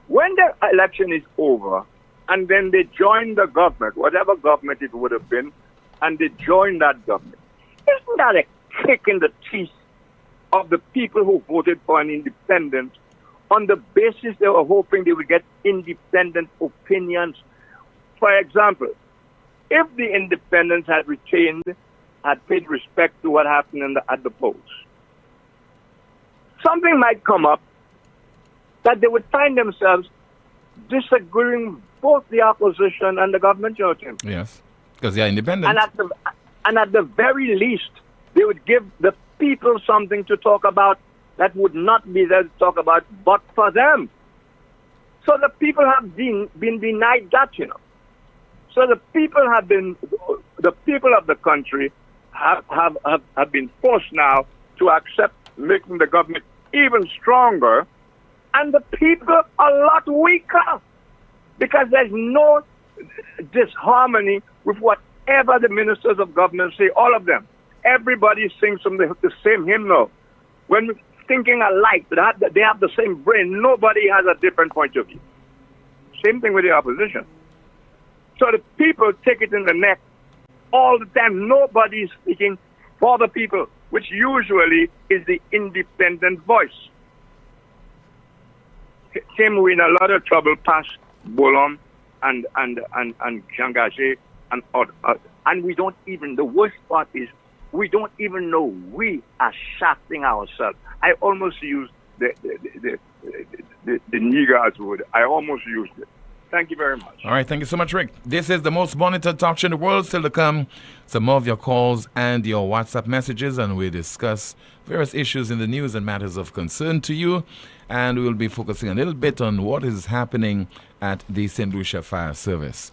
When the election is over, and then they join the government, whatever government it would have been, and they join that government, isn't that a kick in the teeth of the people who voted for an independent on the basis they were hoping they would get independent opinions? For example, if the independents had paid respect to what happened at the polls, something might come up that they would find themselves disagreeing with both the opposition and the government, Tim. Yes, because they are independent. And at the very least, they would give the people something to talk about that would not be there to talk about but for them. So the people have been denied that, So the people of the country have been forced now to accept making the government even stronger, and the people a lot weaker, because there's no disharmony with whatever the ministers of government say, all of them. Everybody sings from the same hymnal. When thinking alike, they have the same brain, nobody has a different point of view. Same thing with the opposition. So the people take it in the neck all the time. Nobody is speaking for the people, which usually is the independent voice. Tim, we're in a lot of trouble past Poleon and Jangage and And we don't even, the worst part is, we don't even know we are shafting ourselves. I almost used the nigger's word. I almost used it. Thank you very much. All right, thank you so much, Rick. This is the most monitored talk show in the world. Still to come, some more of your calls and your WhatsApp messages, and we discuss various issues in the news and matters of concern to you. And we will be focusing a little bit on what is happening at the St. Lucia Fire Service.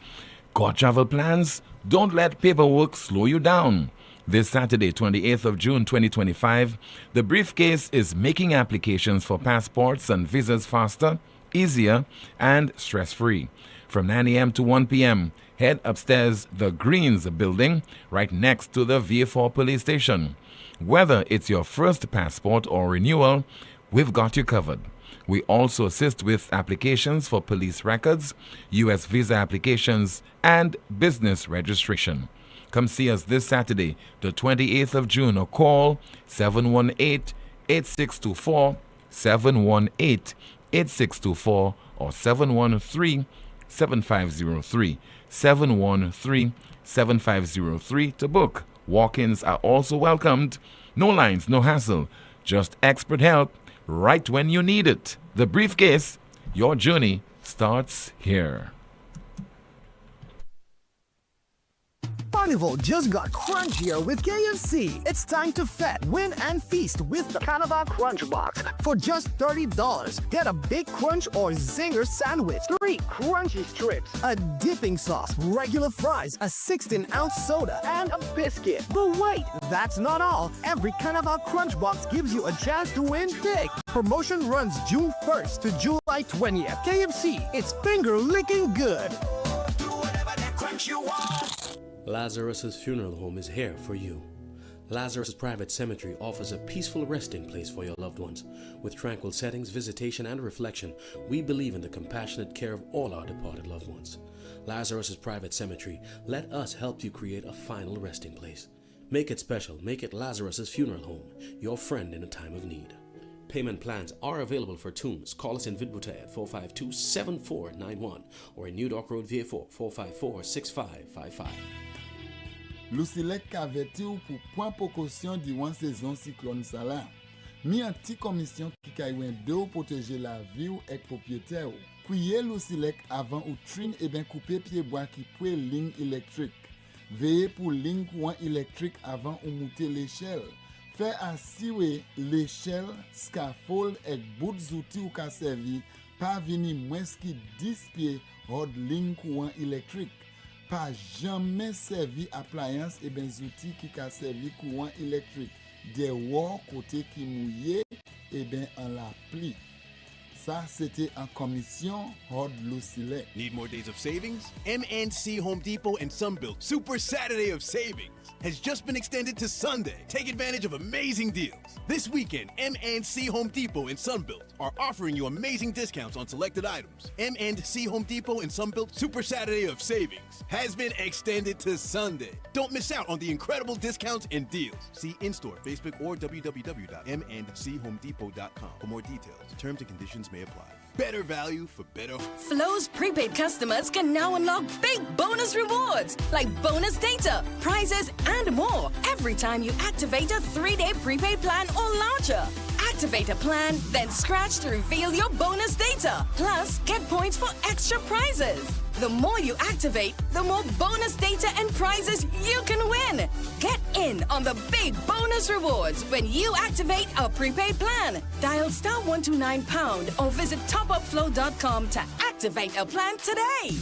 Got travel plans? Don't let paperwork slow you down. This Saturday, 28th of June 2025, the briefcase is making applications for passports and visas faster, easier, and stress-free. From 9 a.m. to 1 p.m., head upstairs the Greens building right next to the VA4 police station. Whether it's your first passport or renewal, we've got you covered. We also assist with applications for police records, U.S. visa applications, and business registration. Come see us this Saturday, the 28th of June, or call 718-8624, 718-8624, or 713-7503, 713-7503 to book. Walk-ins are also welcomed. No lines, no hassle, just expert help right when you need it. The briefcase, your journey starts here. Carnival just got crunchier with KFC. It's time to fat, win, and feast with the Carnival Crunch Box. For just $30, get a Big Crunch or Zinger sandwich, 3 crunchy strips, a dipping sauce, regular fries, a 16-ounce soda, and a biscuit. But wait, that's not all. Every Carnival Crunch Box gives you a chance to win big. Promotion runs June 1st to July 20th. KFC, it's finger-licking good. Do whatever that crunch you want. Lazarus's Funeral Home is here for you. Lazarus Private Cemetery offers a peaceful resting place for your loved ones. With tranquil settings, visitation, and reflection, we believe in the compassionate care of all our departed loved ones. Lazarus's Private Cemetery, let us help you create a final resting place. Make it special. Make it Lazarus's Funeral Home, your friend in a time of need. Payment plans are available for tombs. Call us in Vidbuta at 452-7491 or in New Dock Road, VA4, 454-6555. Lucilec averti ou pour point précaution durant saison cyclone Salah. Mi an ti commission qui kaywen de ou protéger la vie ou ek propriétaire ou. Priez Lucilec avant ou trin et ben couper pied bois qui pouet ligne électrique. Veillez pour ligne courant électrique avant ou monter l'échelle. Fait assurer l'échelle, scaffold et bout d'outil ou ka servi pas vini moins qui 10 pieds hors ligne courant électrique. Pas jamais servi appliance et ben outils qui ka servi courant électrique. Des wall côté qui mouillé et ben en la pli. Ça c'était en commission hors Lucilec. Need more days of savings? MNC Home Depot and Sunbelt Super Saturday of Savings has just been extended to Sunday. Take advantage of amazing deals. This weekend, MNC Home Depot and Sunbelt are offering you amazing discounts on selected items. MNC Home Depot and Sunbelt Super Saturday of Savings has been extended to Sunday. Don't miss out on the incredible discounts and deals. See in-store, Facebook, or www.mnchomedepot.com for more details. Terms and conditions may apply. Better value for better. Flo's prepaid customers can now unlock big bonus rewards like bonus data, prizes, and more every time you activate a 3-day prepaid plan or launcher. Activate a plan, then scratch to reveal your bonus data. Plus, get points for extra prizes. The more you activate, the more bonus data and prizes you can win. Get in on the big bonus rewards when you activate a prepaid plan. Dial *129# or visit topupflow.com to activate a plan today.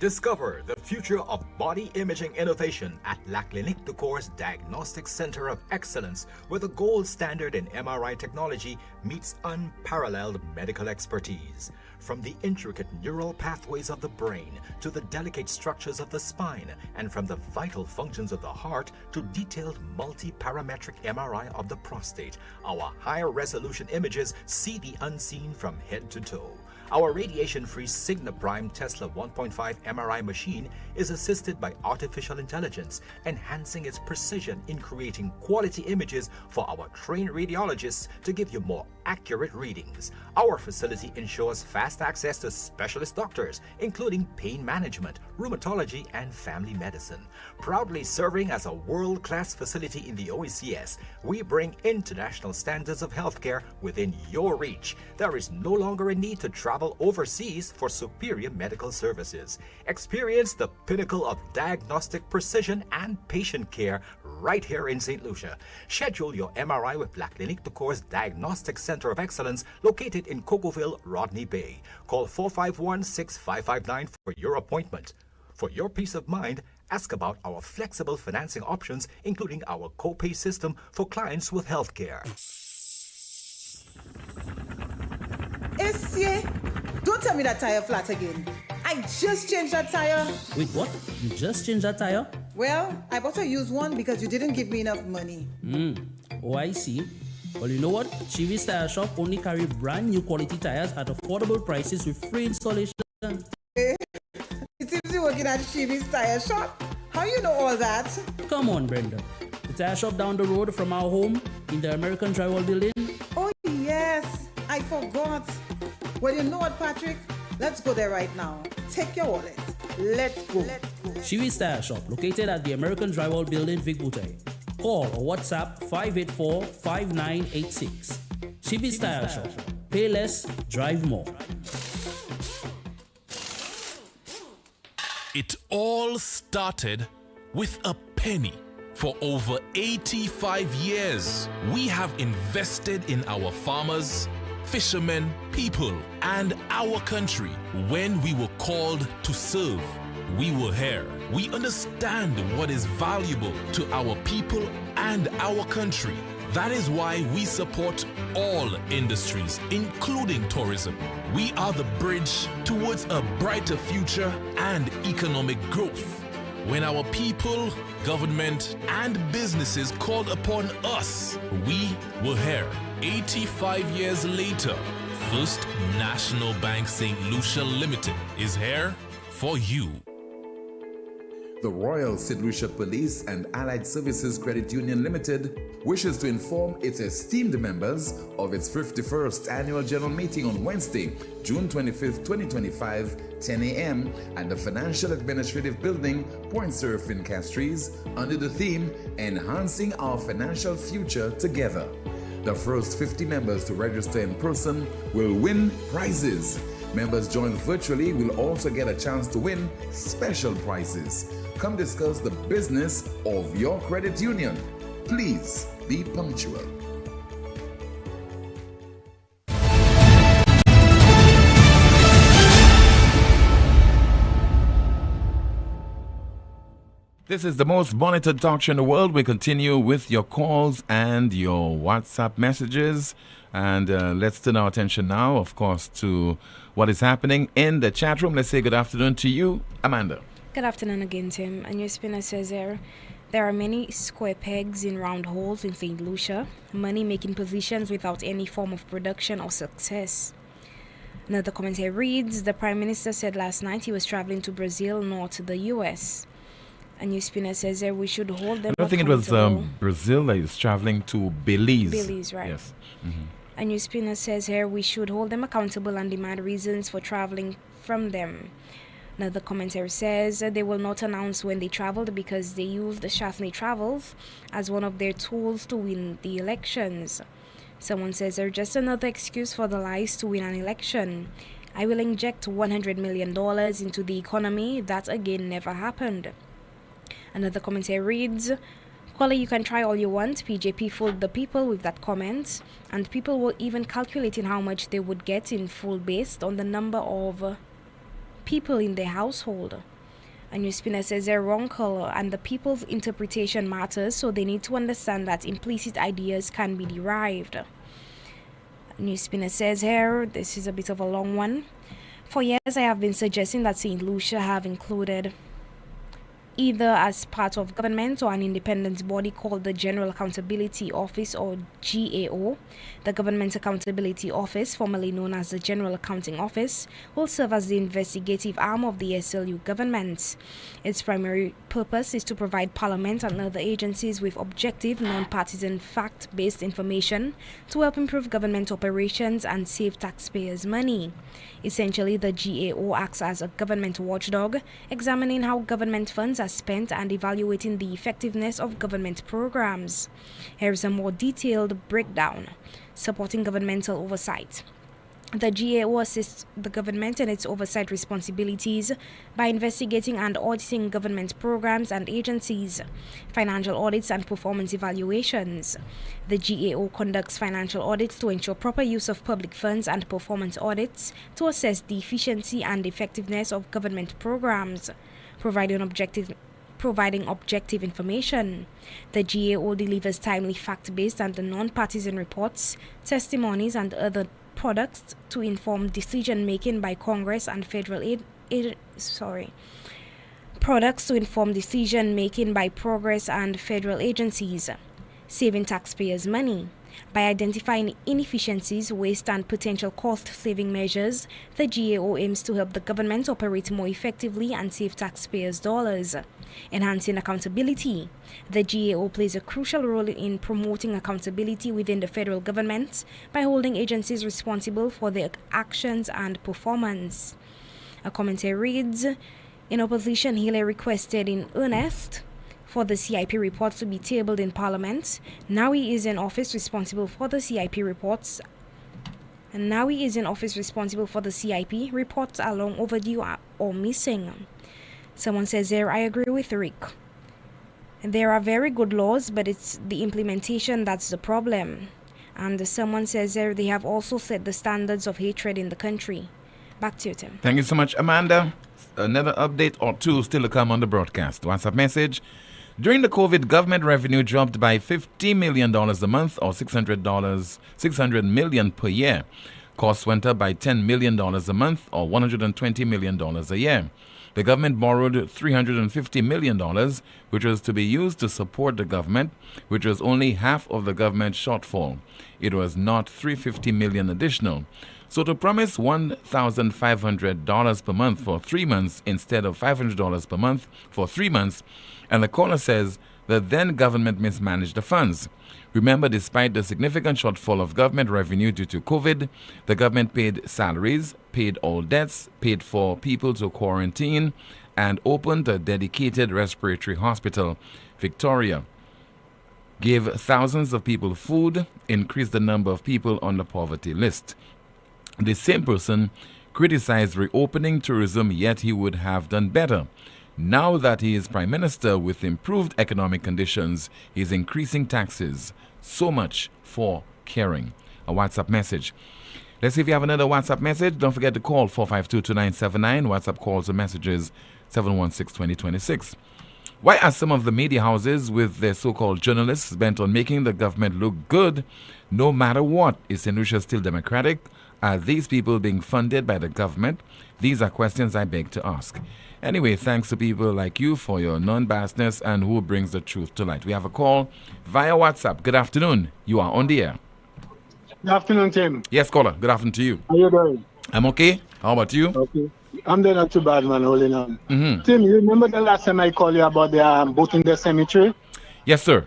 Discover the future of body imaging innovation at La Clinique de Corps Diagnostic Center of Excellence, where the gold standard in MRI technology meets unparalleled medical expertise. From the intricate neural pathways of the brain to the delicate structures of the spine, and from the vital functions of the heart to detailed multi-parametric MRI of the prostate, our higher resolution images see the unseen from head to toe. Our radiation-free Signa Prime Tesla 1.5 MRI machine is assisted by artificial intelligence, enhancing its precision in creating quality images for our trained radiologists to give you more accurate readings. Our facility ensures fast access to specialist doctors, including pain management, rheumatology, and family medicine. Proudly serving as a world-class facility in the OECS, we bring international standards of healthcare within your reach. There is no longer a need to travel overseas for superior medical services. Experience the pinnacle of diagnostic precision and patient care right here in St. Lucia. Schedule your MRI with La Clinique de Cour's Diagnostic Center of Excellence located in Cocoville, Rodney Bay. Call 451-6559 for your appointment. For your peace of mind, ask about our flexible financing options, including our co-pay system for clients with health care. Essie, don't tell me that tire flat again. I just changed that tire. Wait, what? You just changed that tire? Well, I bought a used one because you didn't give me enough money. Oh, I see. Well, you know what? Chivi's Tire Shop only carry brand new quality tires at affordable prices with free installation. It seems you're working at Chivi's Tire Shop. How you know all that? Come on, Brenda. The tire shop down the road from our home in the American Drywall Building. Oh, yes. I forgot. Well, you know what, Patrick? Let's go there right now. Take your wallet. Let's go. Chivi's Tire Shop, located at the American Drywall Building, Vic Butay. Call or WhatsApp 584-5986. Chivi's Tire Shop. Pay less, drive more. It all started with a penny. For over 85 years, we have invested in our farmers, fishermen, people, and our country. When we were called to serve, we were here. We understand what is valuable to our people and our country. That is why we support all industries, including tourism. We are the bridge towards a brighter future and economic growth. When our people, government, and businesses called upon us, we were here. 85 years later, First National Bank St. Lucia Limited is here for you. The Royal St. Lucia Police and Allied Services Credit Union Limited wishes to inform its esteemed members of its 51st Annual General Meeting on Wednesday, June 25th, 2025, 10 a.m. at the Financial Administrative Building, Point Surfing, Castries, under the theme, Enhancing Our Financial Future Together. The first 50 members to register in person will win prizes. Members joined virtually will also get a chance to win special prizes. Come discuss the business of your credit union. Please be punctual. This is the most monitored talk show in the world. We continue with your calls and your WhatsApp messages. And let's turn our attention now, of course, to what is happening in the chat room. Let's say good afternoon to you, Amanda. Good afternoon again, Tim. And NewsSpin says there are many square pegs in round holes in St. Lucia, money-making positions without any form of production or success. Another comment here reads, the Prime Minister said last night he was traveling to Brazil, not to the U.S. And NewsSpin says there we should hold them I think it was Brazil that is traveling to Belize. Belize, right. Yes. And NewsSpin says here we should hold them accountable and demand reasons for traveling from them. Another commentator says they will not announce when they traveled because they used the Schaffney Travels as one of their tools to win the elections. Someone says they're just another excuse for the lies to win an election. I will inject $100 million into the economy. That again never happened. Another commentator reads, Quali, you can try all you want. PJP fooled the people with that comment, and people were even calculating how much they would get in full based on the number of people in their household. And NewsSpinner says they're wrong color and the people's interpretation matters, so they need to understand that implicit ideas can be derived. NewsSpinner says here, this is a bit of a long one. For years I have been suggesting that St. Lucia have included either as part of government or an independent body called the General Accountability Office, or GAO. The Government Accountability Office, formerly known as the General Accounting Office, will serve as the investigative arm of the SLU government. Its primary purpose is to provide Parliament and other agencies with objective, non-partisan, fact-based information to help improve government operations and save taxpayers' money. Essentially, the GAO acts as a government watchdog, examining how government funds are spent and evaluating the effectiveness of government programs. Here is a more detailed breakdown. Supporting governmental oversight. The GAO assists the government in its oversight responsibilities by investigating and auditing government programs and agencies, financial audits and performance evaluations. The GAO conducts financial audits to ensure proper use of public funds and performance audits to assess the efficiency and effectiveness of government programs, providing objective information. The GAO delivers timely fact-based and non-partisan reports, testimonies and other products to inform decision-making by Congress and federal agencies, saving taxpayers' money. By identifying inefficiencies, waste and potential cost-saving measures, the GAO aims to help the government operate more effectively and save taxpayers' dollars. Enhancing accountability. The GAO plays a crucial role in promoting accountability within the federal government by holding agencies responsible for their actions and performance. A commentary reads, in opposition, Healy requested in earnest for the CIP reports to be tabled in Parliament. Now he is in office responsible for the CIP reports. Reports are long overdue or missing. Someone says there, I agree with Rick. There are very good laws, but it's the implementation that's the problem. And someone says there, they have also set the standards of hatred in the country. Back to you, Tim. Thank you so much, Amanda. Another update or two still to come on the broadcast. WhatsApp message. During the COVID, government revenue dropped by $50 million a month, or $600 million per year. Costs went up by $10 million a month, or $120 million a year. The government borrowed $350 million, which was to be used to support the government, which was only half of the government shortfall. It was not $350 million additional. So to promise $1,500 per month for 3 months instead of $500 per month for 3 months, and the caller says the then government mismanaged the funds. Remember, despite the significant shortfall of government revenue due to COVID, the government paid salaries, paid all debts, paid for people to quarantine, and opened a dedicated respiratory hospital, Victoria. Gave thousands of people food, increased the number of people on the poverty list. The same person criticized reopening tourism, yet he would have done better. Now that he is Prime Minister with improved economic conditions, he is increasing taxes. So much for caring. A WhatsApp message. Let's see if you have another WhatsApp message. Don't forget to call 452-2979. WhatsApp calls and messages 716-2026. Why are some of the media houses with their so-called journalists bent on making the government look good no matter what? Is St. Lucia still democratic? Are these people being funded by the government? These are questions I beg to ask. Anyway, thanks to people like you for your non-biasness and who brings the truth to light. We have a call via WhatsApp. Good afternoon. You are on the air. Good afternoon, Tim. Yes, caller. Good afternoon to you. How you doing? I'm okay. How about you? Okay. I'm doing not too bad, man. Holding on. Mm-hmm. Tim, you remember the last time I called you about the boat in the cemetery? Yes, sir.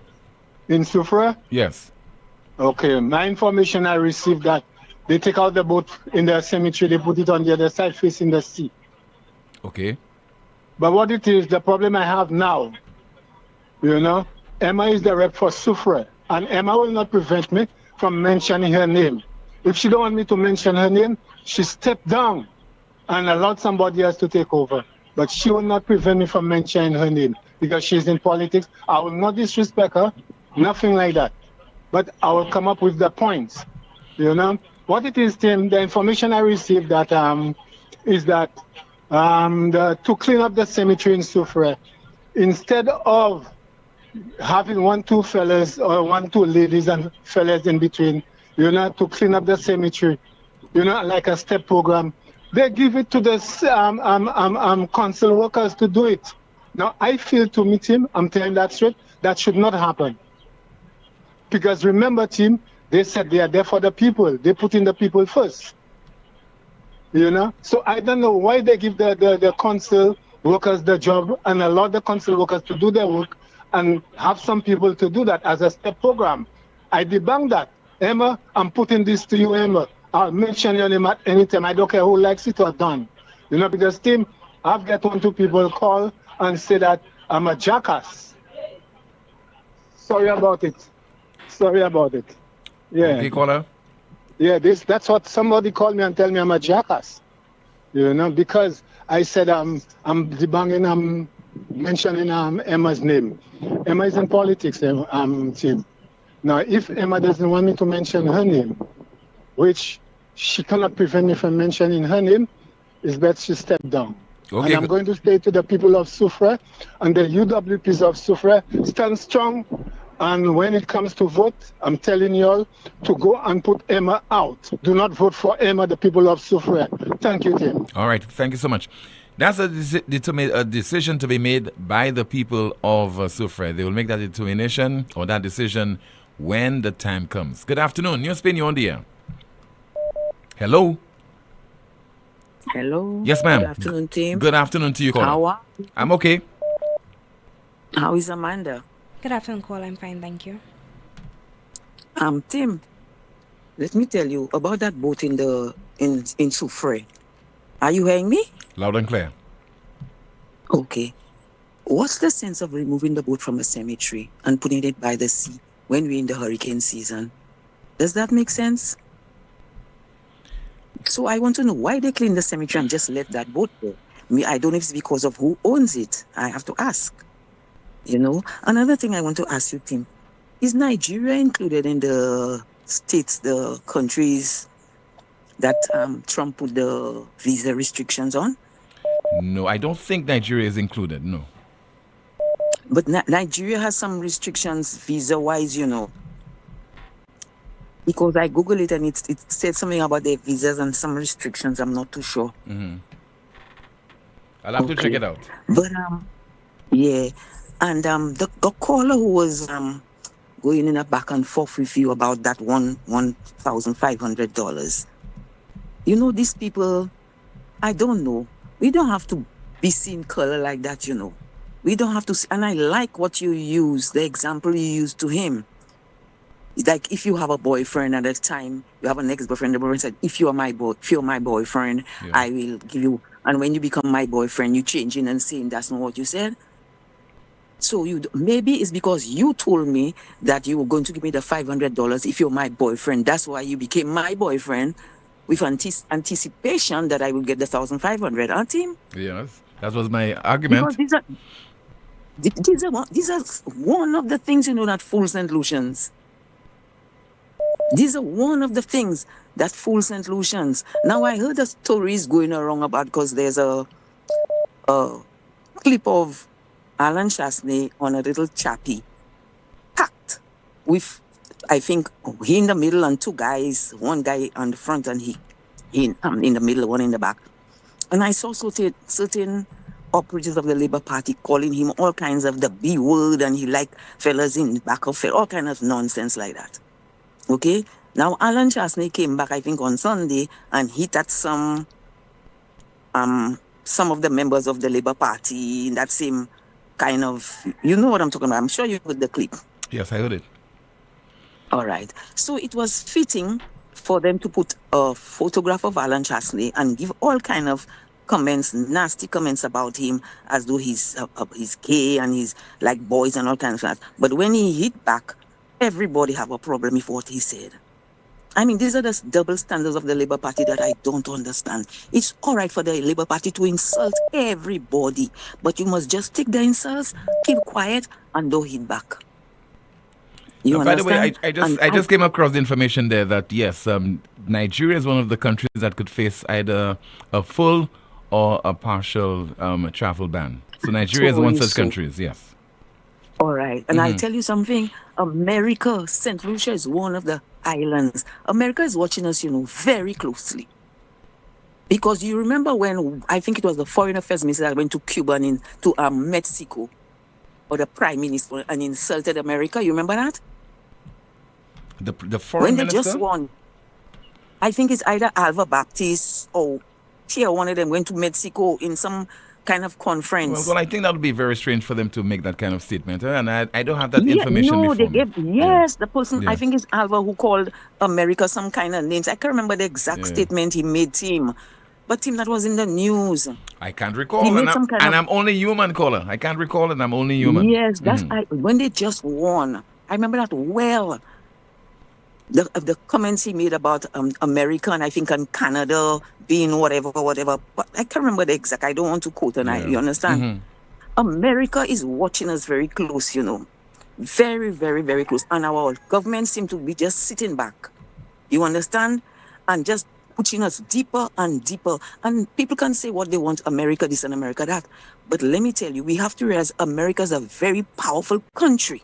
In Sufra? Yes. Okay. My information I received that they take out the boat in the cemetery, they put it on the other side facing the sea. Okay. But what it is, the problem I have now, Emma is the rep for Sufra, and Emma will not prevent me from mentioning her name. If she don't want me to mention her name, she stepped down and allowed somebody else to take over. But she will not prevent me from mentioning her name because she's in politics. I will not disrespect her, nothing like that. But I will come up with the points. What it is, Tim, the information I received that is that to clean up the cemetery in Sufra, instead of having 1-2 fellas or 1-2 ladies and fellas in between, to clean up the cemetery, like a step program, they give it to the council workers to do it. Now, I feel to meet him, I'm telling that straight, that should not happen. Because remember, team, they said they are there for the people. They put in the people first. You know? So I don't know why they give the council workers the job and allow the council workers to do their work and have some people to do that as a step program. I debunk that. Emma, I'm putting this to you, Emma. I'll mention your name at any time. I don't care who likes it or done. You know, because team, I've got 1 or 2 people call and say that I'm a jackass. Sorry about it. Yeah. Okay, caller. Yeah, that's what somebody called me and tell me I'm a jackass. You know, because I said I'm debunking, I'm mentioning Emma's name. Emma is in politics, team. Now, if Emma doesn't want me to mention her name, which she cannot prevent me from mentioning her name, it's better she step down. Okay. And I'm going to say to the people of Soufrière and the UWPs of Soufrière, stand strong. And when it comes to vote, I'm telling you all to go and put Emma out. Do not vote for Emma, the people of Soufrière. Thank you, Tim. All right. Thank you so much. That's a decision to be made by the people of Soufrière. They will make that determination or that decision when the time comes. Good afternoon. NewsSpin, you're on the air. Hello. Hello. Yes, ma'am. Good afternoon, team. Good afternoon to you, caller. How are you? I'm okay. How is Amanda? Good afternoon, caller. I'm fine, thank you. Tim, let me tell you about that boat in Soufrière. Are you hearing me? Loud and clear. Okay. What's the sense of removing the boat from a cemetery and putting it by the sea when we're in the hurricane season? Does that make sense? So I want to know why they clean the cemetery and just let that boat go. I don't know if it's because of who owns it. I have to ask. You know, another thing I want to ask you, Tim, is Nigeria included in the states, the countries that Trump put the visa restrictions on? No, I don't think Nigeria is included, no. But Nigeria has some restrictions visa-wise, you know. Because I Googled it and it said something about their visas and some restrictions. I'm not too sure. Mm-hmm. I'll have to check it out. But, yeah. And the caller who was going in a back and forth with you about that $1,500. You know, these people, I don't know. We don't have to be seeing color like that, you know. We don't have to. And I like what you use, the example you used to him. Like if you have a boyfriend at that time, you have an ex-boyfriend, the boyfriend said, if you're my boyfriend, yeah, I will give you. And when you become my boyfriend, you changing and saying that's not what you said. So maybe it's because you told me that you were going to give me the $500 if you're my boyfriend. That's why you became my boyfriend with anticipation that I will get the $1,500, aren't you? Yes, that was my argument. Because these are one of the things, you know, that fools St. Lucians. These are one of the things that fool St. Lucians. Now I heard the stories going around about because there's a clip of Alan Chasney on a little chappie, packed with, I think, he in the middle and 2 guys, 1 guy on the front and he in the middle, 1 in the back. And I saw certain operatives of the Labour Party calling him all kinds of the B word and he like fellas in the back of it, all kinds of nonsense like that. Okay? Now Alan Chasney came back, I think, on Sunday and hit at some of the members of the Labour Party in that same kind of, you know what I'm talking about. I'm sure you heard the clip. Yes, I heard it. All right. So it was fitting for them to put a photograph of Alan Chasney and give all kind of comments, nasty comments about him as though he's gay and he's like boys and all kinds of that. But when he hit back, everybody have a problem with what he said. I mean, these are the double standards of the Labour Party that I don't understand. It's all right for the Labour Party to insult everybody, but you must just take the insults, keep quiet, and don't hit back. You by the way, understand? I just came across the information there that, yes, Nigeria is one of the countries that could face either a full or a partial travel ban. So Nigeria is one such country, yes. All right. And I'll tell you something. America, St. Lucia is one of the islands. America is watching us, you know, very closely. Because you remember when, I think it was the foreign affairs minister that went to Cuba and to Mexico, or the prime minister, and insulted America. You remember that? The foreign minister? When they just won. I think it's either Alva Baptiste or Pierre, one of them went to Mexico in some kind of conference. Well, I think that would be very strange for them to make that kind of statement. And I don't have that information no, before they me. gave, yes, the person, I think it's Alva who called America some kind of names. I can't remember the exact statement he made, Tim. But Tim, that was in the news. I can't recall, and I'm only human, caller. I can't recall it, I'm only human. Yes, that's when they just won. I remember that well. The comments he made about America and I think and Canada being whatever. But I can't remember the exact. I don't want to quote and you understand? America is watching us very close, you know. Very, very, very close. And our government seem to be just sitting back. You understand? And just pushing us deeper and deeper. And people can say what they want, America this and America that. But let me tell you, we have to realize America is a very powerful country.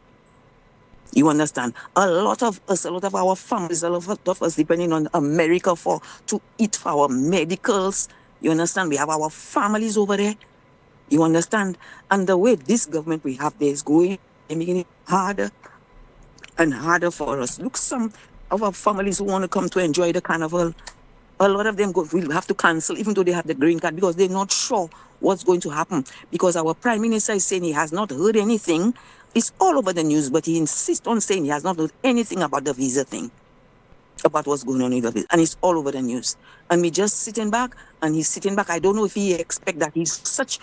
You understand? A lot of us, a lot of our families, a lot of us depending on America to eat for our medicals. You understand? We have our families over there. You understand? And the way this government we have there is going, making it harder and harder for us. Look, some of our families who want to come to enjoy the carnival, a lot of them will have to cancel, even though they have the green card, because they're not sure what's going to happen. Because our prime minister is saying he has not heard anything. It's all over the news, but he insists on saying he has not heard anything about the visa thing, about what's going on with the visa. And it's all over the news. And me just sitting back, and he's sitting back. I don't know if he expect that he's such...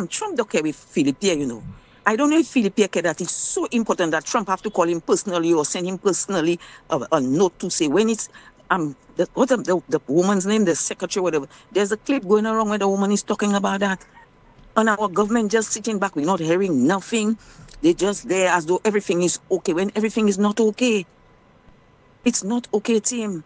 Trump don't care with Philippe, you know. I don't know if Philippe care that it's so important that Trump have to call him personally or send him personally a note to say when it's... the woman's name, the secretary, whatever. There's a clip going around where the woman is talking about that. And our government just sitting back, we're not hearing nothing. They're just there as though everything is okay when everything is not okay. It's not okay, team.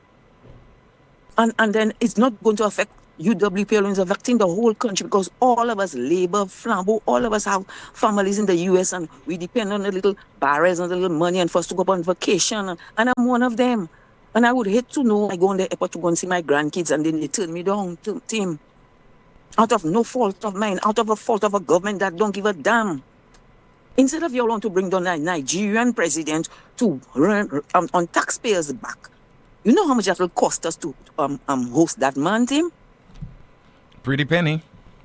And then it's not going to affect UWP alone, it's affecting the whole country because all of us labor, flambeau, all of us have families in the US and we depend on the little barrels and the little money and for us to go on vacation. And I'm one of them. And I would hate to know I go on the airport to go and see my grandkids and then they turn me down, team. Out of no fault of mine, out of a fault of a government that don't give a damn. Instead of you want to bring down a Nigerian president to run on taxpayers' back, you know how much that will cost us to host that man, Tim? Pretty penny.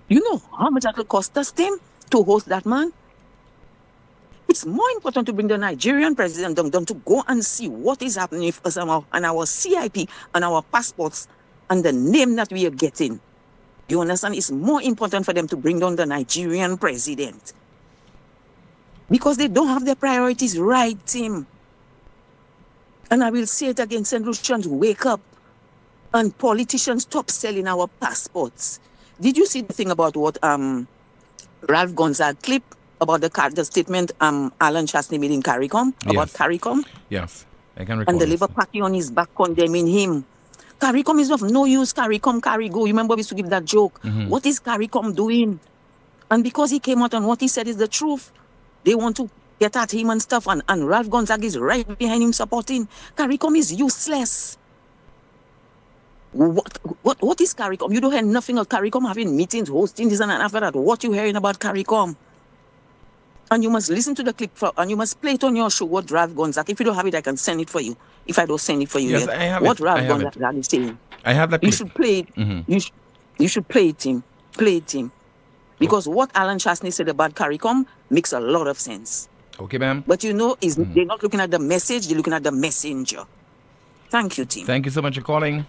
You know how much that will cost us, Tim, to host that man? It's more important to bring the Nigerian president down to go and see what is happening with us and our CIP and our passports and the name that we are getting. You understand? It's more important for them to bring down the Nigerian president. Because they don't have their priorities right, Tim. And I will say it again, St. Lucians, wake up. And politicians, stop selling our passports. Did you see the thing about what Ralph Gonzaga clip about the statement Alan Chastney made in CARICOM, about CARICOM? Yes, I can recall. And the Labour Party on his back condemning him. CARICOM is of no use, CARICOM, CARIGO. You remember we used to give that joke. What is CARICOM doing? And because he came out and what he said is the truth, they want to get at him and stuff, and Ralph Gonzaga is right behind him supporting. CARICOM is useless. What is CARICOM? You don't hear nothing of CARICOM having meetings, hosting this and after that. What you hearing about CARICOM? And you must listen to the clip and you must play it on your show, what Ralph Gonzaga. If you don't have it, I can send it for you. If I don't send it for you, yes, I have what it. Ralph Gonzaga is saying. I have that clip. You should play it. You should play it, Tim. Play it, Tim. Because what Alan Chastney said about CARICOM makes a lot of sense. Okay, ma'am. But you know, they're not looking at the message, they're looking at the messenger. Thank you, Tim. Thank you so much for calling.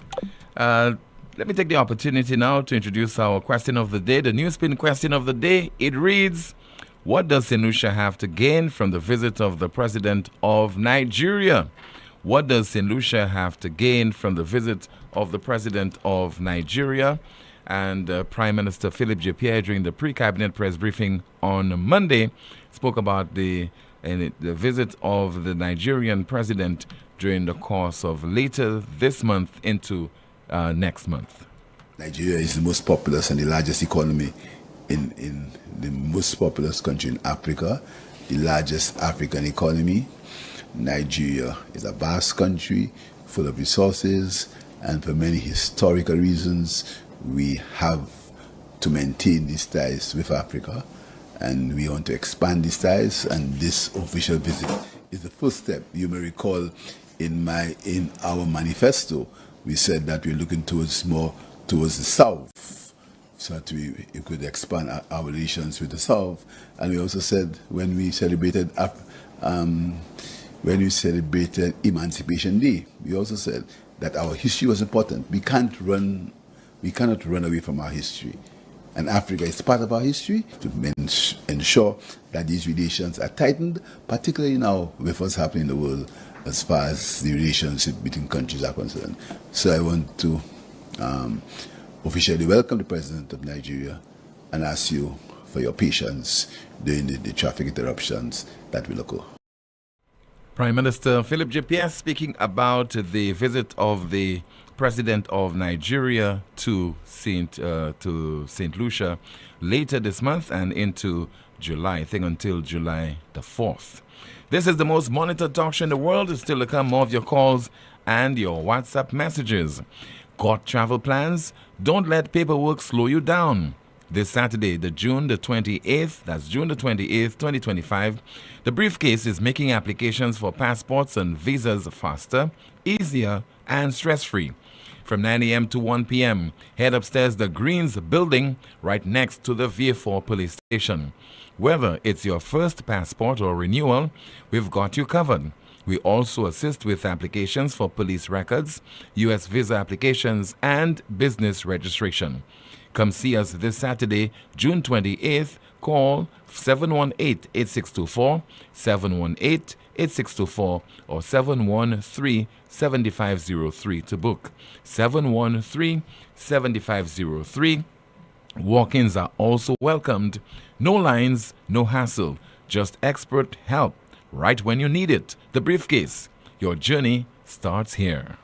Let me take the opportunity now to introduce our question of the day. The NewsSpin question of the day, it reads, what does St. Lucia have to gain from the visit of the President of Nigeria? What does St. Lucia have to gain from the visit of the President of Nigeria? And Prime Minister Philippe J. during the pre-cabinet press briefing on Monday spoke about the visit of the Nigerian president during the course of later this month into next month. Nigeria is the most populous and the largest economy in the most populous country in Africa, the largest African economy. Nigeria is a vast country full of resources, and for many historical reasons, we have to maintain these ties with Africa, and we want to expand these ties, and this official visit is the first step. You may recall in our manifesto, we said that we're looking more towards the south, so that we could expand our relations with the south. And we also said when we celebrated Emancipation Day, we also said that our history was important. We cannot run away from our history. And Africa is part of our history, to ensure that these relations are tightened, particularly now with what's happening in the world as far as the relationship between countries are concerned. So I want to officially welcome the President of Nigeria and ask you for your patience during the traffic interruptions that will occur. Prime Minister Philip JPS speaking about the visit of the President of Nigeria to St. Lucia later this month and into July, I think until July the 4th. This is the most monitored talk show in the world. It's still to come more of your calls and your WhatsApp messages. Got travel plans? Don't let paperwork slow you down. This Saturday, June the 28th, that's June the 28th, 2025, the briefcase is making applications for passports and visas faster, easier, and stress-free. From 9 a.m. to 1 p.m., head upstairs the Greens building right next to the V4 police station. Whether it's your first passport or renewal, we've got you covered. We also assist with applications for police records, U.S. visa applications, and business registration. Come see us this Saturday, June 28th. Call 718-8624, 718-8624, or 713-7503 to book. 713-7503. Walk-ins are also welcomed. No lines, no hassle. Just expert help right when you need it. The briefcase. Your journey starts here.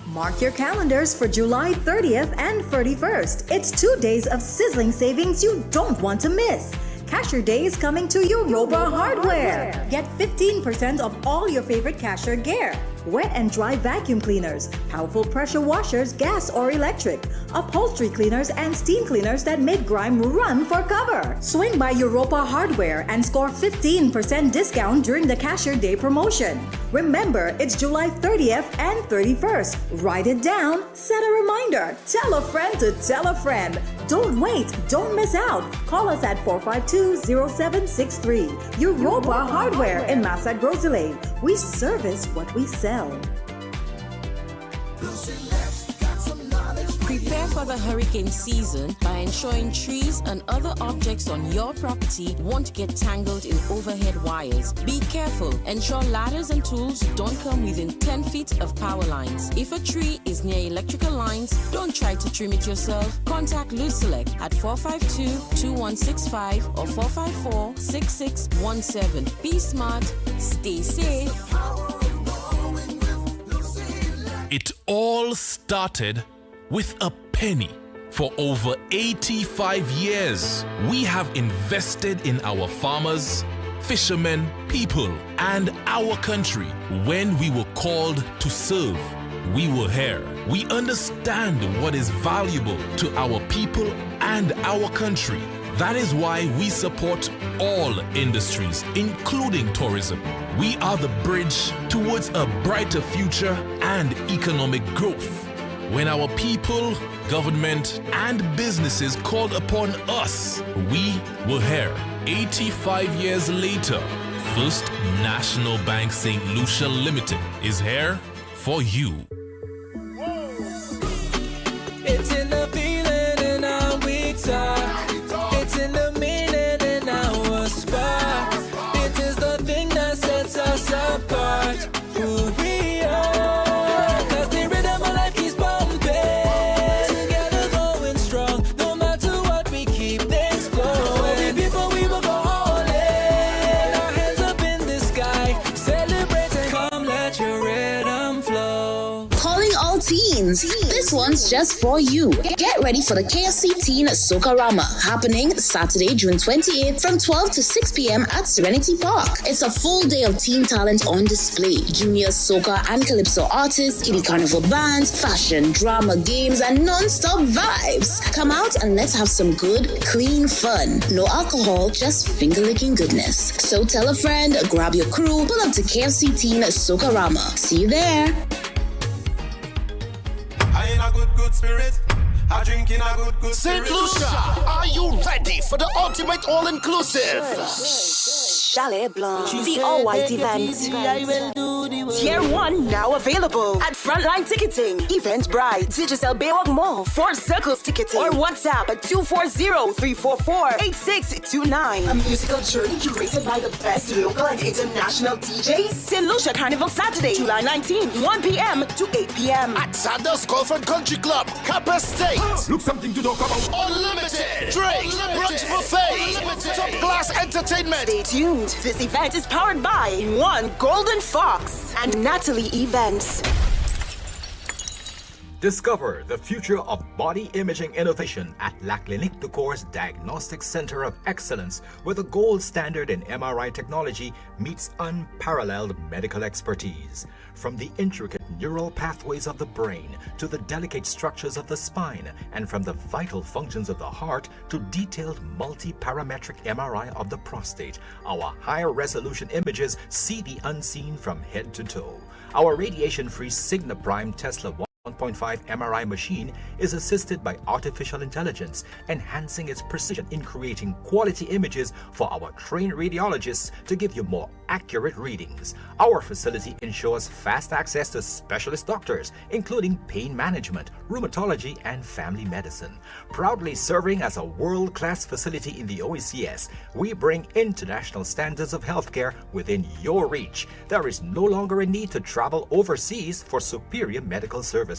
Mark your calendars for July 30th and 31st. It's 2 days of sizzling savings you don't want to miss. Cashier Day is coming to Europa Hardware. Get 15% off all your favorite cashier gear. Wet and dry vacuum cleaners, powerful pressure washers, gas or electric, upholstery cleaners, and steam cleaners that make grime run for cover. Swing by Europa Hardware and score 15% discount during the Cashier Day promotion. Remember, it's July 30th and 31st. Write it down, set a reminder, tell a friend to tell a friend. Don't wait, don't miss out. Call us at 452-0763. Europa Hardware in Massad Grosley. We service what we sell. Prepare for the hurricane season by ensuring trees and other objects on your property won't get tangled in overhead wires. Be careful. Ensure ladders and tools don't come within 10 feet of power lines. If a tree is near electrical lines, don't try to trim it yourself. Contact Lucelec at 452-2165 or 454-6617. Be smart, stay safe. It all started with a penny. For over 85 years, we have invested in our farmers, fishermen, people, and our country. When we were called to serve, we were here. We understand what is valuable to our people and our country. That is why we support all industries, including tourism. We are the bridge towards a brighter future and economic growth. When our people, government, and businesses called upon us, we were here. 85 years later, First National Bank St. Lucia Limited is here for you. It's in the feeling in our weak side. It's in the meaning in our spot. It is the thing that sets us apart. Who we are. Cause the rhythm of life keeps pumping. Together going strong. No matter what, we keep things flowing. The people we will go all in. Our hands up in the sky. Celebrating. Come let your rhythm flow. teens. This one's just for you. Get ready for the KFC Teen Soca-Rama, happening Saturday, June 28th from 12 to 6 p.m. at Serenity Park. It's a full day of teen talent on display. Junior soca and calypso artists, kiddie carnival bands, fashion, drama, games, and non-stop vibes. Come out and let's have some good, clean fun. No alcohol, just finger-licking goodness. So tell a friend, grab your crew, pull up to KFC Teen Soca-Rama. See you there. I in a good spirit. I drink in a good St. spirit. Lucia, are you ready for the ultimate all-inclusive? Chalet Blanc, the all-white event. Tier 1 now available at Frontline Ticketing, Eventbrite, Digicel Baywalk Mall, 4 Circles Ticketing, or WhatsApp at 240-344-8629. A musical journey curated by the best local and international DJs. St. Lucia Carnival Saturday, July 19th, 1 p.m. to 8 p.m. At Sanders Golf and Country Club, Kappa State. Look something to talk about. Unlimited drinks, brunch buffet, top-class entertainment. Stay tuned. This event is powered by One Golden Fox and Natalie Events. Discover the future of body imaging innovation at La Clinique de Corps Diagnostic Center of Excellence, where the gold standard in MRI technology meets unparalleled medical expertise. From the intricate neural pathways of the brain to the delicate structures of the spine, and from the vital functions of the heart to detailed multi-parametric MRI of the prostate, our higher resolution images see the unseen from head to toe. Our radiation-free Signa Prime Tesla 1.5 MRI machine is assisted by artificial intelligence, enhancing its precision in creating quality images for our trained radiologists to give you more accurate readings. Our facility ensures fast access to specialist doctors, including pain management, rheumatology, and family medicine. Proudly serving as a world-class facility in the OECS, we bring international standards of healthcare within your reach. There is no longer a need to travel overseas for superior medical services.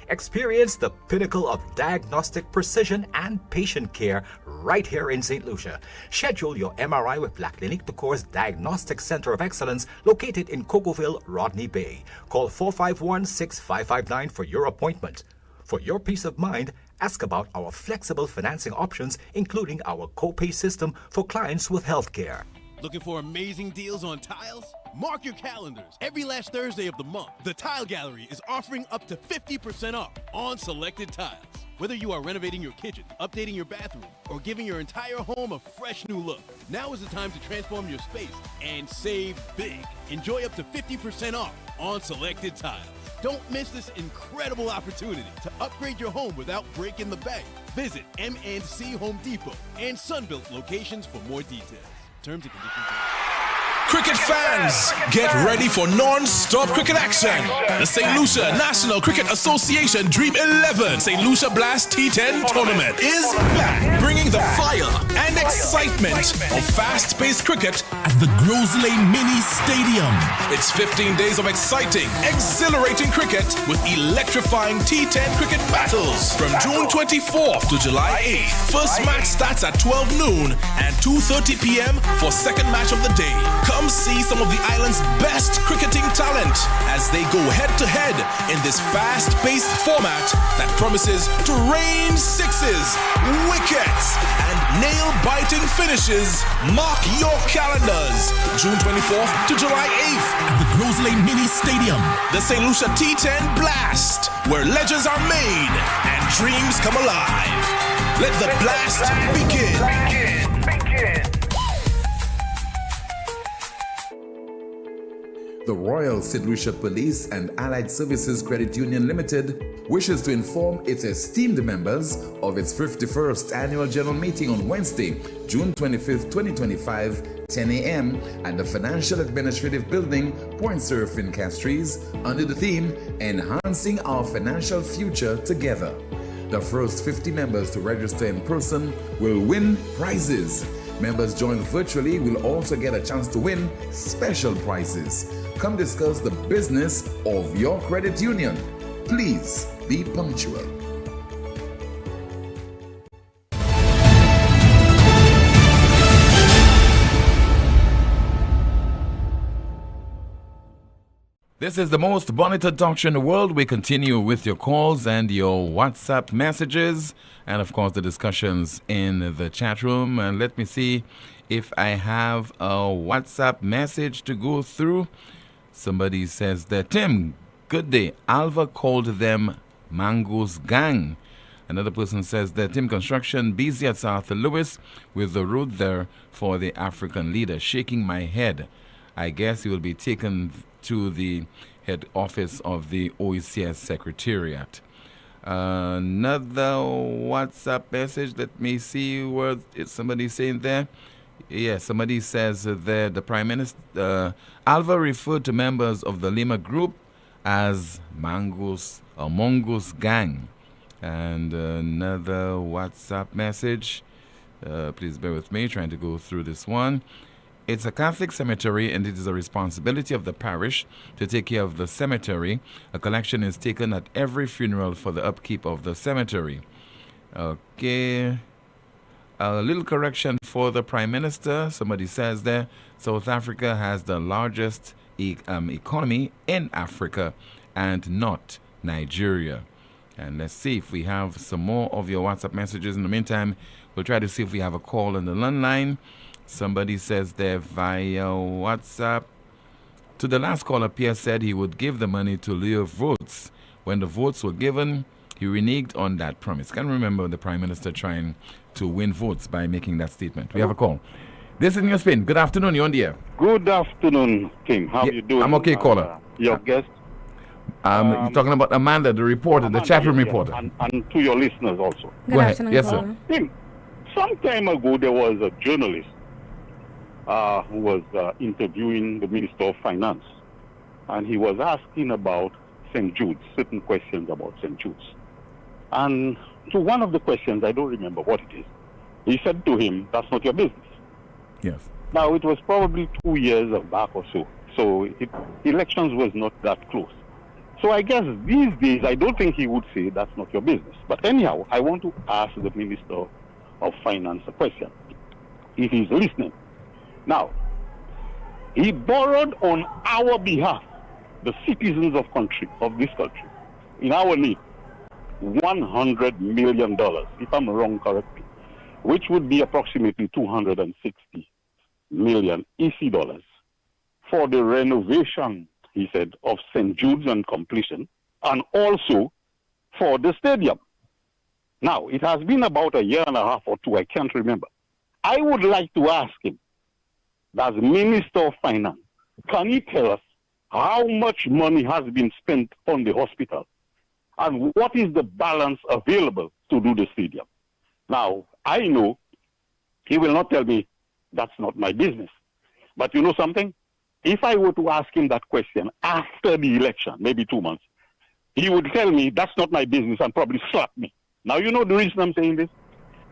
Experience the pinnacle of diagnostic precision and patient care right here in St. Lucia. Schedule your MRI with La Clinique de Corps Diagnostic Center of Excellence, located in Cocoville, Rodney Bay. Call 451-6559 for your appointment. For your peace of mind, ask about our flexible financing options, including our copay system for clients with healthcare. Looking for amazing deals on tiles? Mark your calendars. Every last Thursday of the month, the Tile Gallery is offering up to 50% off on selected tiles. Whether you are renovating your kitchen, updating your bathroom, or giving your entire home a fresh new look, now is the time to transform your space and save big. Enjoy up to 50% off on selected tiles. Don't miss this incredible opportunity to upgrade your home without breaking the bank. Visit M&C Home Depot and Sunbelt locations for more details. Terms and conditions apply. Cricket fans, get ready for non-stop cricket action. The St. Lucia National Cricket Association Dream 11 St. Lucia Blast T10 tournament is back, bringing the fire and excitement of fast-paced cricket at the Grosley Mini Stadium. It's 15 days of exciting, exhilarating cricket with electrifying T10 cricket battles from June 24th to July 8th. First match starts at 12 noon and 2:30 p.m. for second match of the day. Come see some of the island's best cricketing talent as they go head-to-head in this fast-paced format that promises to rain sixes, wickets, and nail-biting finishes. Mark your calendars. June 24th to July 8th at the Grosley Mini Stadium. The St. Lucia T10 Blast, where legends are made and dreams come alive. Let the blast begin. The Royal St. Lucia Police and Allied Services Credit Union Limited wishes to inform its esteemed members of its 51st Annual General Meeting on Wednesday, June 25th, 2025, 10 a.m. at the Financial Administrative Building, Point Surfing, Castries, under the theme, Enhancing Our Financial Future Together. The first 50 members to register in person will win prizes. Members joined virtually will also get a chance to win special prizes. Come discuss the business of your credit union. Please be punctual. This is the most monitored talk show in the world. We continue with your calls and your WhatsApp messages and, of course, the discussions in the chat room. And let me see if I have a WhatsApp message to go through. Somebody says that, Tim, good day. Alva called them Mango's Gang. Another person says that Tim Construction busy at South Louis with the road there for the African leader. Shaking my head. I guess he will be taken to the head office of the OECS Secretariat. Another WhatsApp message. Let me see what is somebody saying there. Yes, somebody says that the Prime Minister, Alva referred to members of the Lima Group as Mongoose Gang. And another WhatsApp message. Please bear with me, trying to go through this one. It's a Catholic cemetery and it is a responsibility of the parish to take care of the cemetery. A collection is taken at every funeral for the upkeep of the cemetery. Okay. A little correction for the Prime Minister. Somebody says there, South Africa has the largest economy in Africa and not Nigeria. And let's see if we have some more of your WhatsApp messages. In the meantime, we'll try to see if we have a call on the landline. Somebody says there via WhatsApp. To the last caller, Pierre said he would give the money to lure votes. When the votes were given, he reneged on that promise. Can't remember the Prime Minister trying to win votes by making that statement. We have a call. This is NewsSpin. Good afternoon. You're on the air. Good afternoon, Tim. How are you doing? I'm okay, caller. Your guest? You're talking about Amanda, the reporter, the chat room reporter. And to your listeners also. Go ahead. Yes, sir. Tim, some time ago there was a journalist who was interviewing the Minister of Finance, and he was asking about St. Jude's, certain questions about St. Jude's. And to one of the questions, I don't remember what it is, he said to him, that's not your business. Yes. Now, it was probably 2 years back or so, elections was not that close. So I guess these days, I don't think he would say that's not your business. But anyhow, I want to ask the Minister of Finance a question, if he's listening. Now, he borrowed on our behalf, the citizens of this country, in our name, $100 million, if I'm wrong, correct me, which would be approximately 260 million EC dollars for the renovation, he said, of St. Jude's and completion, and also for the stadium. Now, it has been about a year and a half or two, I can't remember. I would like to ask him, as Minister of Finance, can he tell us how much money has been spent on the hospital and what is the balance available to do the stadium? Now, I know he will not tell me that's not my business. But you know something? If I were to ask him that question after the election, maybe 2 months, he would tell me that's not my business and probably slap me. Now, you know the reason I'm saying this?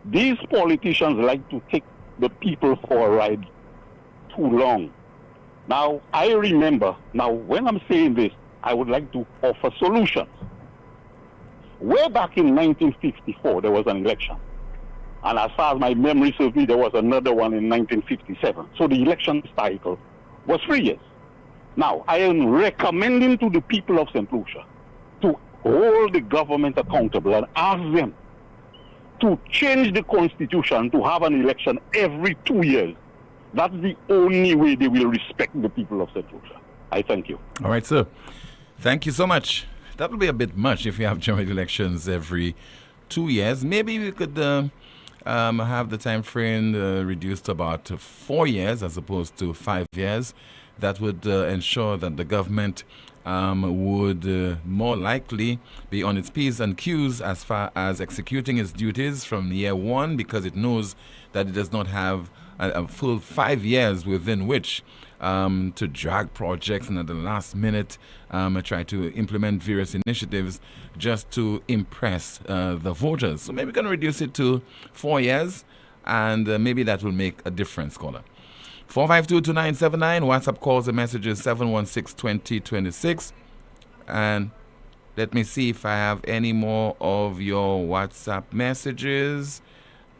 These politicians like to take the people for a ride too long. Now, I remember, when I'm saying this, I would like to offer solutions. Way back in 1954, there was an election. And as far as my memory serves me, there was another one in 1957. So the election cycle was 3 years. Now, I am recommending to the people of St. Lucia to hold the government accountable and ask them to change the constitution to have an election every 2 years. That's the only way they will respect the people of St. Lucia. I thank you. All right, sir. Thank you so much. That will be a bit much if you have general elections every 2 years. Maybe we could have the time frame reduced to about 4 years as opposed to 5 years. That would ensure that the government would more likely be on its P's and Q's as far as executing its duties from year one, because it knows that it does not have a full 5 years within which to drag projects and at the last minute try to implement various initiatives just to impress the voters. So maybe we can reduce it to 4 years, and maybe that will make a difference, caller. 452-2979, WhatsApp calls and messages 716-2026. And let me see if I have any more of your WhatsApp messages.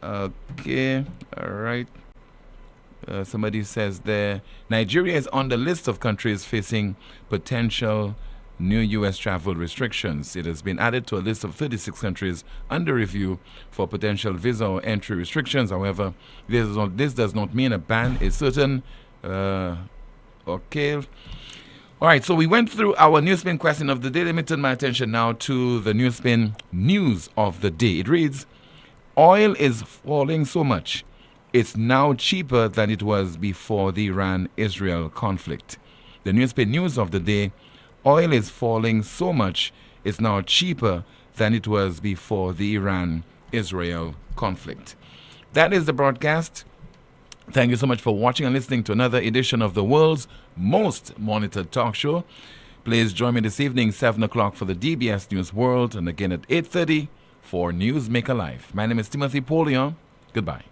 Okay, all right. Somebody says there, Nigeria is on the list of countries facing potential new U.S. travel restrictions. It has been added to a list of 36 countries under review for potential visa or entry restrictions. However, this does not mean a ban is certain. Okay. All right, so we went through our NewsSpin question of the day. Let me turn my attention now to the NewsSpin news of the day. It reads, oil is falling so much, it's now cheaper than it was before the Iran-Israel conflict. The NewsSpin news of the day, oil is falling so much, it's now cheaper than it was before the Iran-Israel conflict. That is the broadcast. Thank you so much for watching and listening to another edition of the world's most monitored talk show. Please join me this evening, 7 o'clock for the DBS News World, and again at 8:30 for Newsmaker Live. My name is Timothy Poleon. Goodbye.